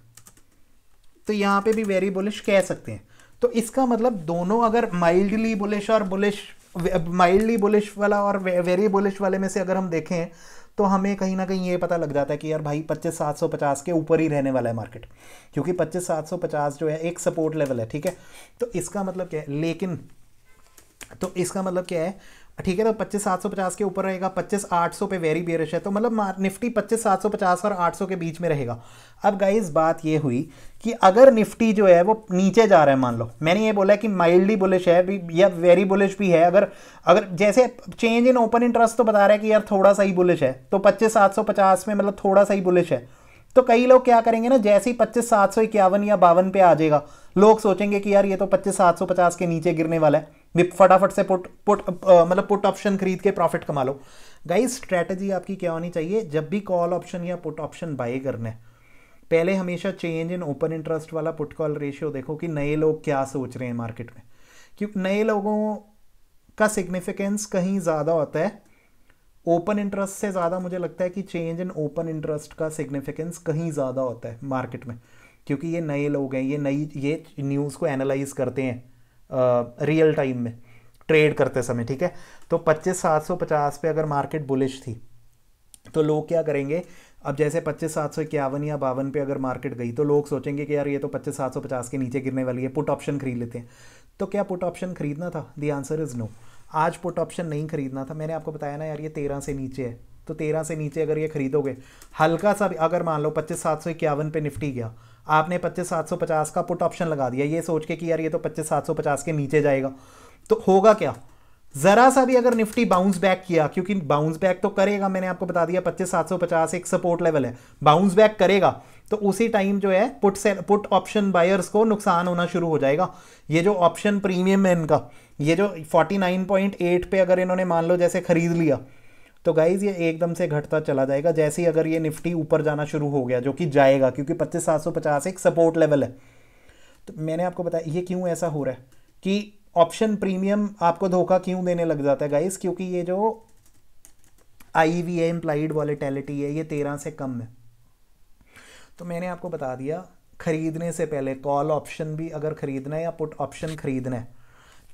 तो यहाँ पे भी वेरी बुलिश कह सकते हैं। तो इसका मतलब दोनों अगर माइल्डली बुलिश और माइल्डली बुलिश वाला और वेरी बुलिश वाले में से अगर हम देखें तो हमें कहीं ना कहीं ये पता लग जाता है कि यार भाई 25,750 के ऊपर ही रहने वाला है मार्केट, क्योंकि 25,750 जो है एक सपोर्ट लेवल है, ठीक है। तो इसका मतलब क्या है, लेकिन तो इसका मतलब क्या है, ठीक है। तो 25,750 के ऊपर रहेगा, 25,800 पे वेरी बेयरिश है। तो मतलब निफ्टी 25,750 और 800 के बीच में रहेगा। अब गाइस बात ये हुई कि अगर निफ्टी जो है वो नीचे जा रहा है, मान लो मैंने ये बोला कि माइल्डली बुलिश है भी या वेरी बुलिश भी है, अगर अगर जैसे चेंज इन ओपन इंटरेस्ट तो बता रहा है कि यार थोड़ा सा ही बुलिश है, तो 25,750 में मतलब थोड़ा सा ही बुलिश है। तो कई लोग क्या करेंगे ना, जैसे ही 25,751 या 52 पे आ जाएगा, लोग सोचेंगे कि यार ये तो 25,750 के नीचे गिरने वाला है, फटाफट से पुट ऑप्शन खरीद के प्रॉफिट कमा लो। गाइस स्ट्रेटजी आपकी क्या होनी चाहिए, जब भी कॉल ऑप्शन या पुट ऑप्शन बाय करना है, पहले हमेशा चेंज इन ओपन इंटरेस्ट वाला पुट कॉल रेशियो देखो कि नए लोग क्या सोच रहे हैं मार्केट में, क्योंकि नए लोगों का सिग्निफिकेंस कहीं ज़्यादा होता है ओपन इंटरेस्ट से। ज़्यादा मुझे लगता है कि चेंज इन ओपन इंटरेस्ट का सिग्निफिकेंस कहीं ज़्यादा होता है मार्केट में, क्योंकि ये नए लोग हैं, ये न्यूज़ को एनालाइज करते हैं रियल टाइम में ट्रेड करते समय, ठीक है। तो 25,750 पे अगर मार्केट बुलिश थी तो लोग क्या करेंगे, अब जैसे 25,751 या 52 पे अगर मार्केट गई तो लोग सोचेंगे कि यार ये तो 25,750 के नीचे गिरने वाली है, पुट ऑप्शन खरीद लेते हैं। तो क्या पुट ऑप्शन खरीदना था? The answer is no. आज पुट ऑप्शन नहीं खरीदना था। मैंने आपको बताया ना यार ये 13 से नीचे है, तो 13 से नीचे अगर ये खरीदोगे, हल्का सा अगर मान लो 25,751 पे निफ्टी गया, आपने 25,750 का पुट ऑप्शन लगा दिया ये सोच के कि यार ये तो 25,750 के नीचे जाएगा, तो होगा क्या, जरा सा भी अगर निफ्टी बाउंस बैक किया, क्योंकि बाउंस बैक तो करेगा, मैंने आपको बता दिया 25,750 एक सपोर्ट लेवल है, बाउंस बैक करेगा तो उसी टाइम जो है पुट ऑप्शन बायर्स को नुकसान होना शुरू हो जाएगा। ये जो ऑप्शन प्रीमियम है इनका, ये जो 49.8 पे अगर इन्होंने मान लो जैसे खरीद लिया, तो गाइज ये एकदम से घटता चला जाएगा। जैसे ही अगर ये निफ्टी ऊपर जाना शुरू हो गया, जो कि जाएगा क्योंकि 25,750 एक सपोर्ट लेवल है। तो मैंने आपको बताया ये क्यों ऐसा हो रहा है कि ऑप्शन प्रीमियम आपको धोखा क्यों देने लग जाता है गाइस, क्योंकि ये जो IEV है, इम्प्लाइड वॉलेटिलिटी है, ये 13 से कम है। तो मैंने आपको बता दिया खरीदने से पहले कॉल ऑप्शन भी अगर खरीदना है या पुट ऑप्शन खरीदना है,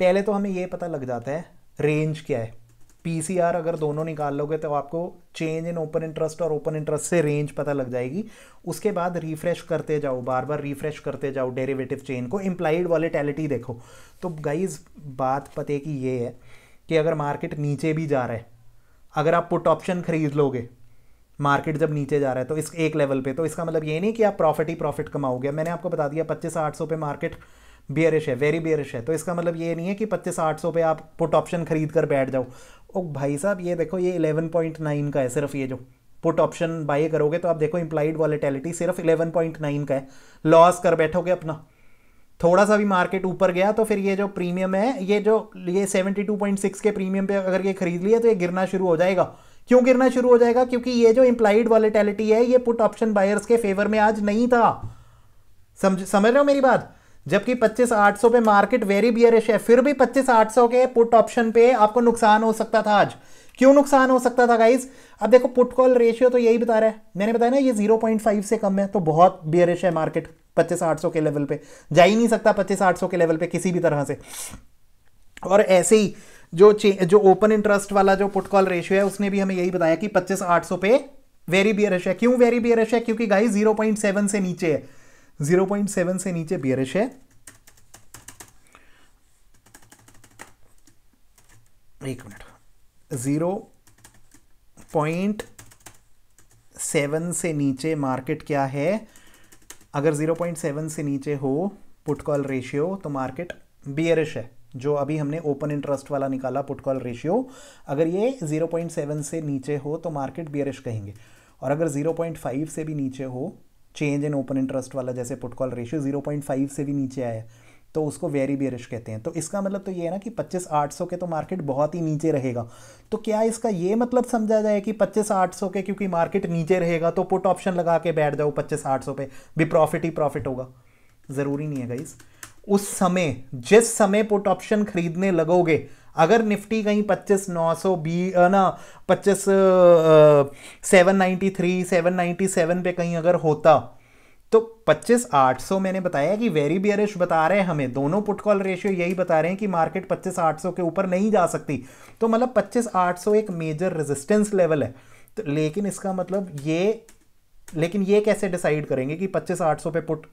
पहले तो हमें ये पता लग जाता है रेंज क्या है। PCR अगर दोनों निकाल लोगे तो आपको चेंज इन ओपन इंटरेस्ट और ओपन इंटरेस्ट से रेंज पता लग जाएगी। उसके बाद रिफ्रेश करते जाओ, बार बार रिफ्रेश करते जाओ डेरिवेटिव चेन को, इम्प्लाइड वॉलेटिलिटी देखो। तो गाइज बात पते की ये है कि अगर मार्केट नीचे भी जा रहा है, अगर आप पुट ऑप्शन खरीद लोगे मार्केट जब नीचे जा रहा है तो इस एक लेवल पे, तो इसका मतलब ये नहीं कि आप प्रॉफिट ही प्रॉफिट कमाओगे। मैंने आपको बता दिया 25,800 पे मार्केट बियरिश है, वेरी बियरिश है, तो इसका मतलब ये नहीं है कि 25,800 पे आप पुट ऑप्शन खरीद कर बैठ जाओ। ओ भाई साहब ये देखो ये 11.9 का है सिर्फ, ये जो पुट ऑप्शन बाय करोगे तो आप देखो इम्प्लाइड वॉलेटिलिटी सिर्फ 11.9 का है, लॉस कर बैठोगे अपना। थोड़ा सा भी मार्केट ऊपर गया तो फिर ये जो प्रीमियम है, ये 72.6 के प्रीमियम पे अगर ये खरीद लिया तो ये गिरना शुरू हो जाएगा। क्यों गिरना शुरू हो जाएगा? क्योंकि ये जो इम्प्लाइड वॉलेटिलिटी है ये पुट ऑप्शन बायर्स के फेवर में आज नहीं था। समझ रहे हो मेरी बात? जबकि 25,800 पे मार्केट वेरी बियरिश है, फिर भी 25,800 के पुट ऑप्शन पे आपको नुकसान हो सकता था आज। क्यों नुकसान हो सकता था गाइस? अब देखो पुट कॉल रेशियो तो यही बता रहा है, मैंने बताया ना ये 0.5 से कम है, तो बहुत बियरिश है मार्केट। 25,800 के लेवल पे जा ही नहीं सकता, 25,800 के लेवल पे किसी भी तरह से। और ऐसे ही जो ओपन इंटरेस्ट वाला जो पुट कॉल रेशियो है उसने भी हमें यही बताया कि 25,800 पे वेरी बियरिश है। क्यों वेरी बियरिश है? क्योंकि गाइस 0.7 से नीचे है, 0.7 से नीचे बियरिश है। एक मिनट, 0.7 से नीचे मार्केट क्या है, अगर 0.7 से नीचे हो पुट कॉल रेशियो तो मार्केट बियरिश है। जो अभी हमने ओपन इंटरेस्ट वाला निकाला पुट कॉल रेशियो, अगर ये 0.7 से नीचे हो तो मार्केट बियरिश कहेंगे। और अगर 0.5 से भी नीचे हो, चेंज इन ओपन इंटरेस्ट वाला जैसे पुट कॉल रेशियो 0.5 से भी नीचे आया तो उसको वेरी बियरिश कहते हैं। तो इसका मतलब तो ये है ना कि 25,800 के तो मार्केट बहुत ही नीचे रहेगा। तो क्या इसका ये मतलब समझा जाए कि 25,800 के क्योंकि मार्केट नीचे रहेगा तो पुट ऑप्शन लगा के बैठ जाओ 25,800 पे भी प्रॉफिट ही प्रॉफिट होगा? ज़रूरी नहीं है गाइस। उस समय जिस समय पुट ऑप्शन खरीदने लगोगे, अगर निफ्टी कहीं 25,920 ना 25,793 797 पे कहीं अगर होता तो 25,800 मैंने बताया कि वेरी बियरिश बता रहे हैं हमें, दोनों पुट कॉल रेशियो यही बता रहे हैं कि मार्केट 25,800 के ऊपर नहीं जा सकती। तो मतलब 25,800 एक मेजर रेजिस्टेंस लेवल है। तो लेकिन इसका मतलब ये कैसे डिसाइड करेंगे कि 25,800 पे पुट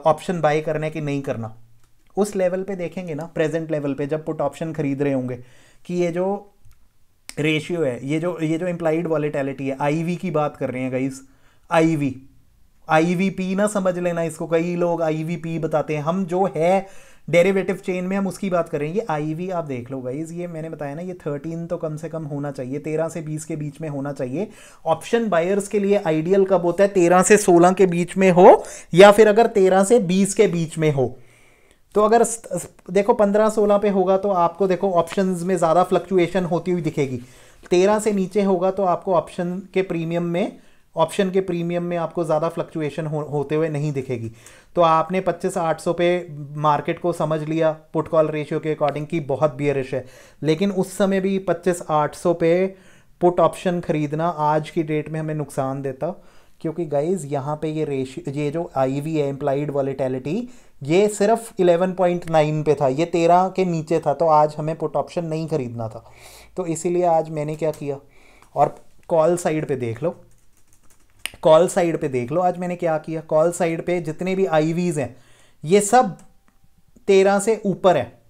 ऑप्शन बाय करना है कि नहीं करना? उस लेवल पे देखेंगे ना, प्रेजेंट लेवल पे जब पुट ऑप्शन खरीद रहे होंगे कि ये जो रेशियो है, ये जो इंप्लाइड वॉलेटिलिटी है, आईवी की बात कर रहे हैं गाइस। आईवीपी ना समझ लेना इसको, कई लोग आईवीपी बताते हैं, हम जो है डेरिवेटिव चेन में हम उसकी बात करें। ये आईवी आप देख लो गाइज, ये मैंने बताया ना, ये 13 तो कम से कम होना चाहिए, 13 से 20 के बीच में होना चाहिए। ऑप्शन बायर्स के लिए आइडियल कब होता है? 13 से 16 के बीच में हो, या फिर अगर 13 से 20 के बीच में हो। तो अगर देखो 15-16 पे होगा तो आपको देखो ऑप्शंस में ज़्यादा फ्लक्चुएशन होती हुई दिखेगी। 13 से नीचे होगा तो आपको ऑप्शन के प्रीमियम में आपको ज़्यादा फ्लक्चुएशन होते हुए नहीं दिखेगी। तो आपने 25,800 पे मार्केट को समझ लिया पुट कॉल रेशियो के अकॉर्डिंग की बहुत बियरिश है, लेकिन उस समय भी 25,800 पे पुट ऑप्शन खरीदना आज की डेट में हमें नुकसान देता, क्योंकि गाइज यहाँ पे ये रेशियो, ये जो आईवी है इम्प्लाइड वॉलेटिलिटी, ये सिर्फ 11.9 पे था, ये 13 के नीचे था, तो आज हमें पुट ऑप्शन नहीं खरीदना था। तो इसीलिए आज मैंने क्या किया, और कॉल साइड पे देख लो, आज मैंने क्या किया, कॉल साइड पे जितने भी आईवीज हैं ये सब 13 से ऊपर है।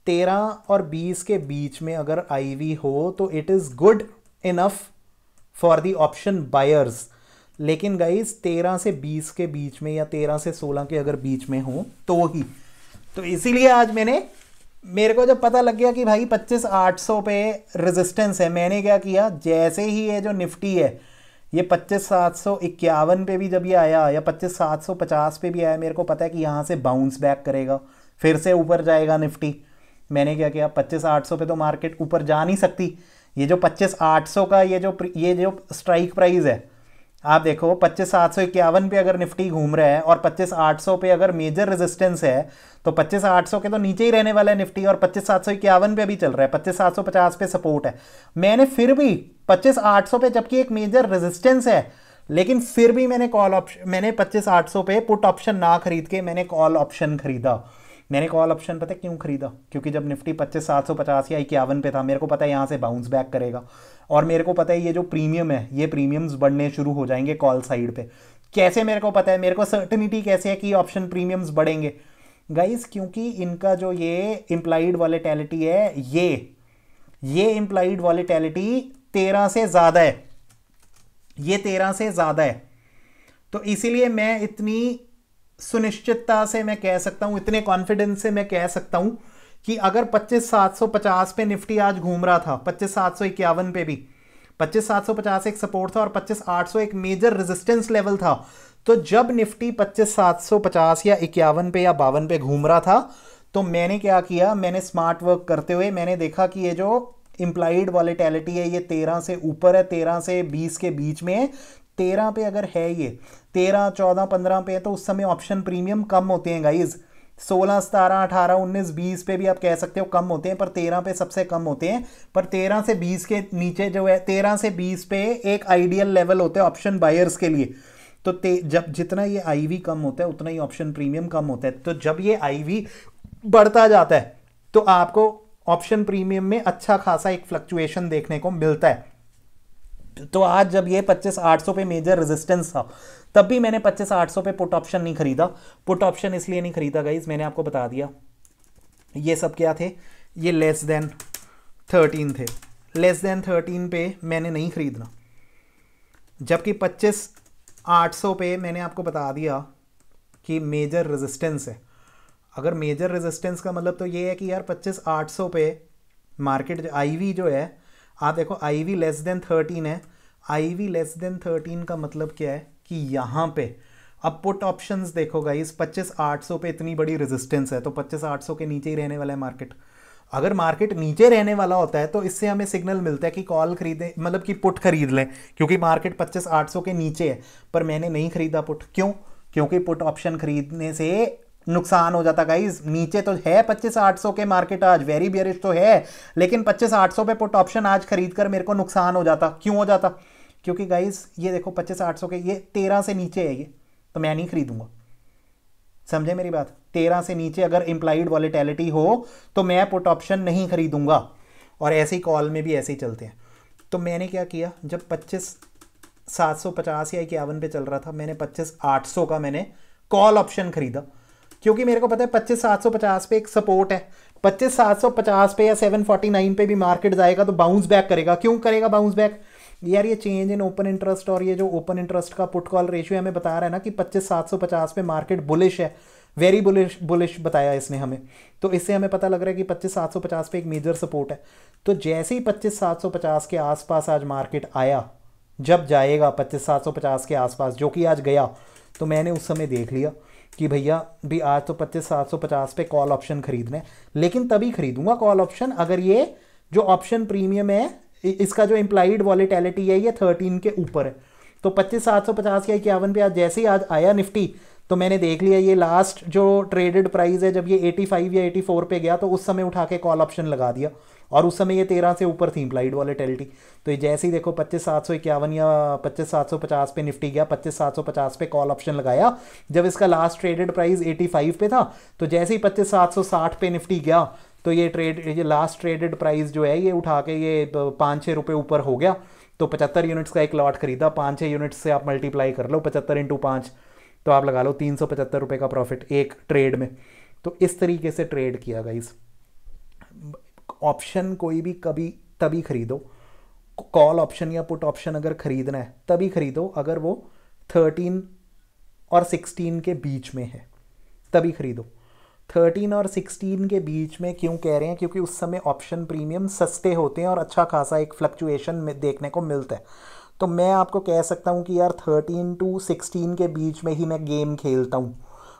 13 और 20 के बीच में अगर आईवी हो तो it is good enough for the option buyers. लेकिन गाइस 13 से 20 के बीच में या 13 से 16 के अगर बीच में हो तो ही, तो इसीलिए आज मेरे को जब पता लग गया कि भाई 25,800 पे रेजिस्टेंस है, मैंने क्या किया, जैसे ही ये जो निफ्टी है ये 25,751 पे भी जब ये आया या 25,750 पे भी आया, मेरे को पता है कि यहाँ से बाउंस बैक करेगा, फिर से ऊपर जाएगा निफ्टी। मैंने क्या किया, 25,800 पे तो मार्केट ऊपर जा नहीं सकती। ये जो 25,800 का ये जो स्ट्राइक प्राइस है, आप देखो 25,751 पे अगर निफ्टी घूम रहा है और 25,800 पे अगर मेजर रेजिस्टेंस है तो 25,800 के तो नीचे ही रहने वाला है निफ्टी, और 25,751 पे भी चल रहा है, 25,750 पे सपोर्ट है। मैंने फिर भी 25,800 पे, जबकि एक मेजर रेजिस्टेंस है, लेकिन फिर भी मैंने 25,800 पे पुट ऑप्शन ना खरीद के मैंने कॉल ऑप्शन खरीदा। मैंने कॉल ऑप्शन पता है क्यों खरीदा? क्योंकि जब निफ्टी 25,750 या 51 पे था, मेरे को पता है यहाँ से बाउंस बैक करेगा, और मेरे को पता है ये जो प्रीमियम है ये प्रीमियम्स बढ़ने शुरू हो जाएंगे कॉल साइड पे। कैसे मेरे को पता है? मेरे को सर्टेनिटी कैसे है कि ऑप्शन प्रीमियम्स बढ़ेंगे गाइस? क्योंकि इनका जो ये इम्प्लाइड वॉलेटिलिटी है, ये इम्प्लाइड वॉलेटिलिटी 13 से ज़्यादा है, ये 13 से ज़्यादा है। तो इसीलिए मैं इतनी सुनिश्चितता से मैं कह सकता हूं, इतने कॉन्फिडेंस से मैं कह सकता हूं कि अगर 25,750 पे निफ्टी आज घूम रहा था, 25,751 पे भी 25,750 एक सपोर्ट था और 25,800 एक मेजर रेजिस्टेंस लेवल था। तो जब निफ्टी 25,750 या 51 पे या 52 पे घूम रहा था, तो मैंने क्या किया, मैंने स्मार्ट वर्क करते हुए मैंने देखा कि ये जो इम्प्लाइड वॉलेटिलिटी है ये 13 से ऊपर है, 13 से 20 के बीच में है। 13 पे अगर है, ये 13, 14, 15 पे है, तो उस समय ऑप्शन प्रीमियम कम होते हैं गाइज। 16, 17, 18, 19, 20 पे भी आप कह सकते हो कम होते हैं, पर 13 पे सबसे कम होते हैं। पर 13 से 20 के नीचे जो है, 13 से 20 पे एक आइडियल लेवल होते हैं ऑप्शन बायर्स के लिए। तो जब जितना ये आईवी कम होता है उतना ही ऑप्शन प्रीमियम कम होता है। तो जब ये आईवी बढ़ता जाता है तो आपको ऑप्शन प्रीमियम में अच्छा खासा एक फ्लक्चुएशन देखने को मिलता है। तो आज जब ये 25,800 पे मेजर रेजिस्टेंस था, तब भी मैंने 25,800 पे पुट ऑप्शन नहीं खरीदा। पुट ऑप्शन इसलिए नहीं खरीदा गाइज, मैंने आपको बता दिया ये सब क्या थे, ये लेस देन 13 थे, लेस देन 13 पे मैंने नहीं खरीदना। जबकि 25,800 पे मैंने आपको बता दिया कि मेजर रेजिस्टेंस है। अगर मेजर रेजिस्टेंस का मतलब तो ये है कि यार 25,800 पे मार्केट आईवी जो है, आप देखो आईवी लेस देन 13 है। आईवी लेस देन 13 का मतलब क्या है कि यहाँ पे अब पुट ऑप्शंस देखो गाइस, 25,800 पे इतनी बड़ी रेजिस्टेंस है तो 25,800 के नीचे ही रहने वाला है मार्केट। अगर मार्केट नीचे रहने वाला होता है तो इससे हमें सिग्नल मिलता है कि कॉल खरीदें, मतलब कि पुट खरीद लें, क्योंकि मार्केट 25,800 के नीचे है। पर मैंने नहीं खरीदा पुट। क्यों? क्योंकि पुट ऑप्शन खरीदने से नुकसान हो जाता गाइज। नीचे तो है 25,800 के मार्केट आज, वेरी बियरिश तो है, लेकिन 25,800 पे पुट ऑप्शन आज खरीद कर मेरे को नुकसान हो जाता। क्यों हो जाता? क्योंकि गाइज ये देखो 25,800 के ये 13 से नीचे है, ये तो मैं नहीं खरीदूंगा। समझे मेरी बात? 13 से नीचे अगर इंप्लाइड वॉलेटिलिटी हो तो मैं पुट ऑप्शन नहीं खरीदूंगा। और ऐसे ही कॉल में भी ऐसे ही चलते हैं। तो मैंने क्या किया, जब 25,750 या 51 पे चल रहा था, मैंने 25,800 का मैंने कॉल ऑप्शन खरीदा, क्योंकि मेरे को पता है 25,750 पे एक सपोर्ट है। 25,750 पे या 749 पे भी मार्केट जाएगा तो बाउंस बैक करेगा। क्यों करेगा बाउंस बैक? यार ये चेंज इन ओपन इंटरेस्ट और ये जो ओपन इंटरेस्ट का पुट कॉल रेशियो हमें बता रहा है ना कि 25,750 पे मार्केट बुलिश है, वेरी बुलिश बताया इसने हमें। तो इससे हमें पता लग रहा है कि 25,750 पे एक मेजर सपोर्ट है। तो जैसे ही 25,750 के आसपास आज मार्केट आया, जब जाएगा 25,750 के आसपास, जो कि आज गया, तो मैंने उस समय देख लिया कि भैया भी आज तो 25,750 पे कॉल ऑप्शन खरीदना है। लेकिन तभी खरीदूंगा कॉल ऑप्शन अगर ये जो ऑप्शन प्रीमियम है, इसका जो इंप्लाइड वॉलेटिलिटी है ये 13 के ऊपर है। तो 25,750 या 51 पे आज जैसे ही आज आया निफ्टी, तो मैंने देख लिया ये लास्ट जो ट्रेडेड प्राइस है, जब ये 85 या 84 पे गया तो उस समय उठा के कॉल ऑप्शन लगा दिया, और उस समय ये 13 से ऊपर थी इंप्लाइड वॉलेटिलिटी। तो ये जैसे ही देखो 25,751 या 25,750 पे निफ्टी गया, 25,750 पे कॉल ऑप्शन लगाया। जब इसका लास्ट ट्रेडेड प्राइस 85 पे था, तो जैसे ही 25,760 पे निफ्टी गया, तो ये लास्ट ट्रेडेड प्राइस जो है ये उठा के ये 5-6 रुपये ऊपर हो गया। तो 75 यूनिट्स का एक लॉट खरीदा, 5-6 यूनिट्स से आप मल्टीप्लाई कर लो, 75 × 5, तो आप लगा लो 375 रुपये का प्रॉफिट एक ट्रेड में। तो इस तरीके से ट्रेड किया गाइस। ऑप्शन कोई भी कभी तभी खरीदो, कॉल ऑप्शन या पुट ऑप्शन अगर खरीदना है तभी खरीदो अगर वो 13 और 16 के बीच में है, तभी खरीदो। 13 और 16 के बीच में क्यों कह रहे हैं? क्योंकि उस समय ऑप्शन प्रीमियम सस्ते होते हैं और अच्छा खासा एक फ्लक्चुएशन में देखने को मिलता है। तो मैं आपको कह सकता हूँ कि यार 13 to 16 के बीच में ही मैं गेम खेलता हूँ।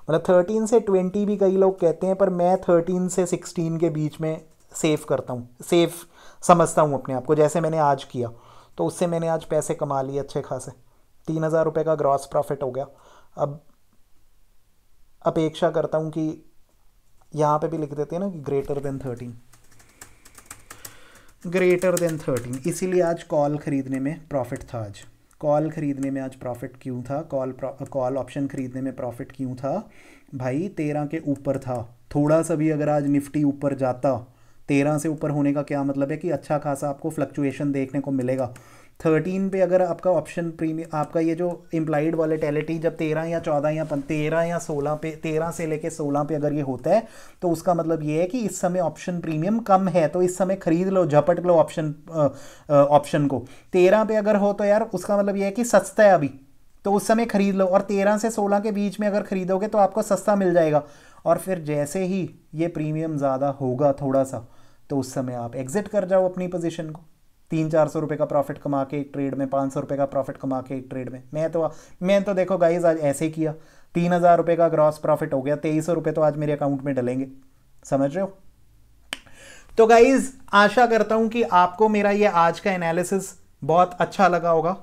मतलब 13 से 20 भी कई लोग कहते हैं, पर मैं 13 से 16 के बीच में सेफ करता हूँ, सेफ समझता हूँ अपने आप को, जैसे मैंने आज किया। तो उससे मैंने आज पैसे कमा लिए अच्छे खासे, 3,000 रुपये का ग्रॉस प्रॉफिट हो गया। अब अपेक्षा करता हूँ कि यहाँ पे भी लिख देते हैं ना कि ग्रेटर देन 13, इसीलिए आज कॉल खरीदने में प्रॉफिट था। आज कॉल खरीदने में आज प्रॉफिट क्यों था? कॉल ऑप्शन खरीदने में प्रॉफिट क्यों था भाई? 13 के ऊपर था। थोड़ा सा भी अगर आज निफ्टी ऊपर जाता, 13 से ऊपर होने का क्या मतलब है कि अच्छा खासा आपको फ्लक्चुएशन देखने को मिलेगा। 13 पे अगर आपका ऑप्शन प्रीमियम, आपका ये जो इम्प्लाइड वॉलेटिलिटी जब 13 या 14 या 13 या 16 पे, 13 से लेके 16 पे अगर ये होता है, तो उसका मतलब ये है कि इस समय ऑप्शन प्रीमियम कम है, तो इस समय खरीद लो, झपट लो ऑप्शन को। 13 पे अगर हो तो यार उसका मतलब ये है कि सस्ता है अभी, तो उस समय खरीद लो। और 13 से 16 के बीच में अगर खरीदोगे तो आपको सस्ता मिल जाएगा। और फिर जैसे ही ये प्रीमियम ज़्यादा होगा थोड़ा सा, तो उस समय आप एग्जिट कर जाओ अपनी पोजीशन को। 300-400 रुपये का प्रॉफिट कमा के एक ट्रेड में, 500 रुपये का प्रॉफिट कमा के एक ट्रेड में। मैं तो देखो गाइज आज ऐसे ही किया, 3,000 रुपये का ग्रॉस प्रॉफिट हो गया, 2,300 रुपये तो आज मेरे अकाउंट में डलेंगे। समझ रहे हो? तो गाइज आशा करता हूँ कि आपको मेरा ये आज का एनालिसिस बहुत अच्छा लगा होगा।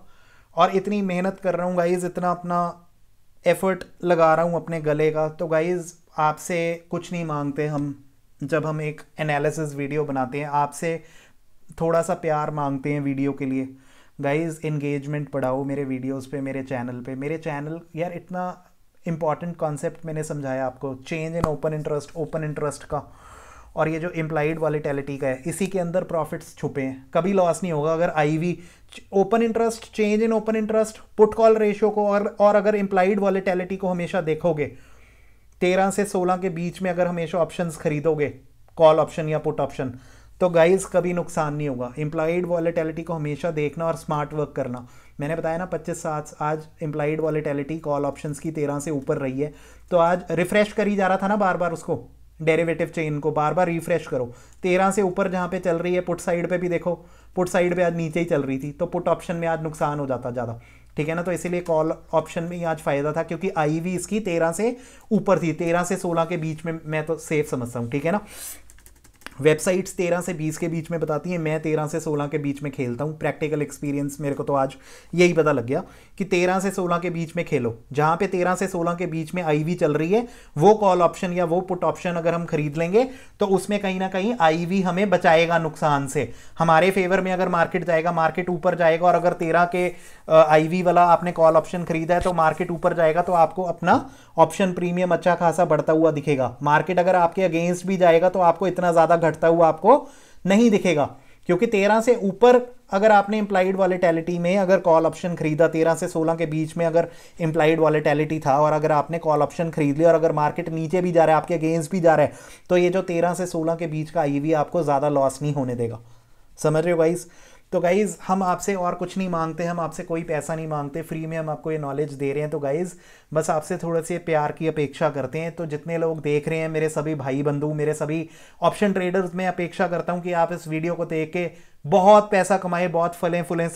और इतनी मेहनत कर रहा हूँ गाइज, इतना अपना एफर्ट लगा रहा हूँ अपने गले का। तो गाइज आपसे कुछ नहीं मांगते हम, जब हम एक एनालिसिस वीडियो बनाते हैं आपसे थोड़ा सा प्यार मांगते हैं वीडियो के लिए। गाइज एंगेजमेंट बढ़ाओ मेरे वीडियोस पे, मेरे चैनल यार इतना इंपॉर्टेंट कॉन्सेप्ट मैंने समझाया आपको, चेंज इन ओपन इंटरेस्ट का, और ये जो इम्प्लाइड वॉलेटिलिटी का है, इसी के अंदर प्रॉफिट्स छुपे हैं। कभी लॉस नहीं होगा अगर IV, open interest, change in open interest, put call ratio को और अगर इम्प्लाइड वॉलेटिलिटी को हमेशा देखोगे, 13 से 16 के बीच में अगर हमेशा ऑप्शंस खरीदोगे, कॉल ऑप्शन या पुट ऑप्शन, तो गाइज कभी नुकसान नहीं होगा। इम्प्लाइड वॉलेटिलिटी को हमेशा देखना और स्मार्ट वर्क करना। मैंने बताया ना 25-7 आज इम्प्लाइड वॉलेटिलिटी कॉल ऑप्शंस की 13 से ऊपर रही है, तो आज रिफ्रेश करी जा रहा था ना बार बार, उसको डेरिवेटिव चेन को बार बार रिफ्रेश करो। 13 से ऊपर जहाँ पे चल रही है, पुट साइड पे भी देखो, पुट साइड पे आज नीचे ही चल रही थी, तो पुट ऑप्शन में आज नुकसान हो जाता ज़्यादा, ठीक है ना। तो इसीलिए कॉल ऑप्शन में ही आज फायदा था, क्योंकि आईवी इसकी 13 से ऊपर थी, 13 से 16 के बीच में मैं तो सेफ समझता हूँ, ठीक है ना। वेबसाइट्स 13 से 20 के बीच में बताती हैं, मैं 13 से 16 के बीच में खेलता हूँ। प्रैक्टिकल एक्सपीरियंस मेरे को तो आज यही पता लग गया कि 13 से 16 के बीच में खेलो। जहाँ पे 13 से 16 के बीच में आईवी चल रही है, वो कॉल ऑप्शन या वो पुट ऑप्शन अगर हम खरीद लेंगे तो उसमें कहीं ना कहीं आईवी हमें बचाएगा नुकसान से। हमारे फेवर में अगर मार्केट जाएगा, मार्केट ऊपर जाएगा, और अगर 13 के आईवी वाला आपने कॉल ऑप्शन खरीदा है तो मार्केट ऊपर जाएगा, तो आपको अपना ऑप्शन प्रीमियम अच्छा खासा बढ़ता हुआ दिखेगा। मार्केट अगर आपके अगेंस्ट भी जाएगा तो आपको इतना ज़्यादा घटता हुआ आपको नहीं दिखेगा, क्योंकि 13 से ऊपर अगर आपने इंप्लाइड वॉलेटिलिटी में अगर कॉल ऑप्शन खरीदा, 13 से 16 के बीच में अगर इंप्लाइड वॉलेटिलिटी था, और अगर आपने कॉल ऑप्शन खरीद लिया और अगर मार्केट नीचे भी जा रहा है, आपके अगेंस्ट भी जा रहा है, तो ये जो 13 से 16 के बीच का आईवी आपको ज़्यादा लॉस नहीं होने देगा। समझ रहे हो गाइज? तो गाइज़ हम आपसे और कुछ नहीं मांगते, हम आपसे कोई पैसा नहीं मांगते, फ्री में हम आपको ये नॉलेज दे रहे हैं। तो गाइज़ बस आपसे थोड़े से प्यार की अपेक्षा करते हैं। तो जितने लोग देख रहे हैं, मेरे सभी भाई बंधु, मेरे सभी ऑप्शन ट्रेडर्स, मैं अपेक्षा करता हूं कि आप इस वीडियो को देख के बहुत पैसा कमाए, बहुत फलें फूलें।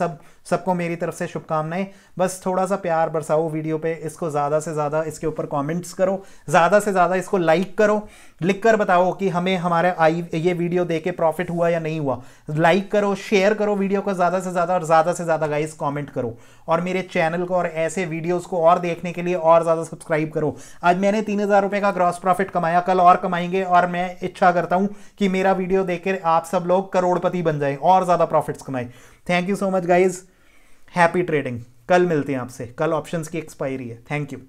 सबको मेरी तरफ से शुभकामनाएं। बस थोड़ा सा प्यार बरसाओ वीडियो पे, इसको ज़्यादा से ज़्यादा इसके ऊपर कमेंट्स करो, ज़्यादा से ज़्यादा इसको लाइक करो, लिख कर बताओ कि हमें हमारा ये वीडियो देख के प्रॉफिट हुआ या नहीं हुआ। लाइक करो, शेयर करो वीडियो को ज़्यादा से ज़्यादा, और ज़्यादा से ज़्यादा गाइस कमेंट करो। और मेरे चैनल को और ऐसे वीडियोज़ को और देखने के लिए और ज़्यादा सब्सक्राइब करो। आज मैंने 3000 रुपये का ग्रॉस प्रॉफिट कमाया, कल और कमाएंगे, और मैं इच्छा करता हूँ कि मेरा वीडियो देखकर आप सब लोग करोड़पति बन जाएं और ज़्यादा प्रॉफिट्स कमाएं। Thank you so much guys, happy trading. कल मिलते हैं आपसे, कल ऑप्शंस की एक्सपायरी है। Thank you.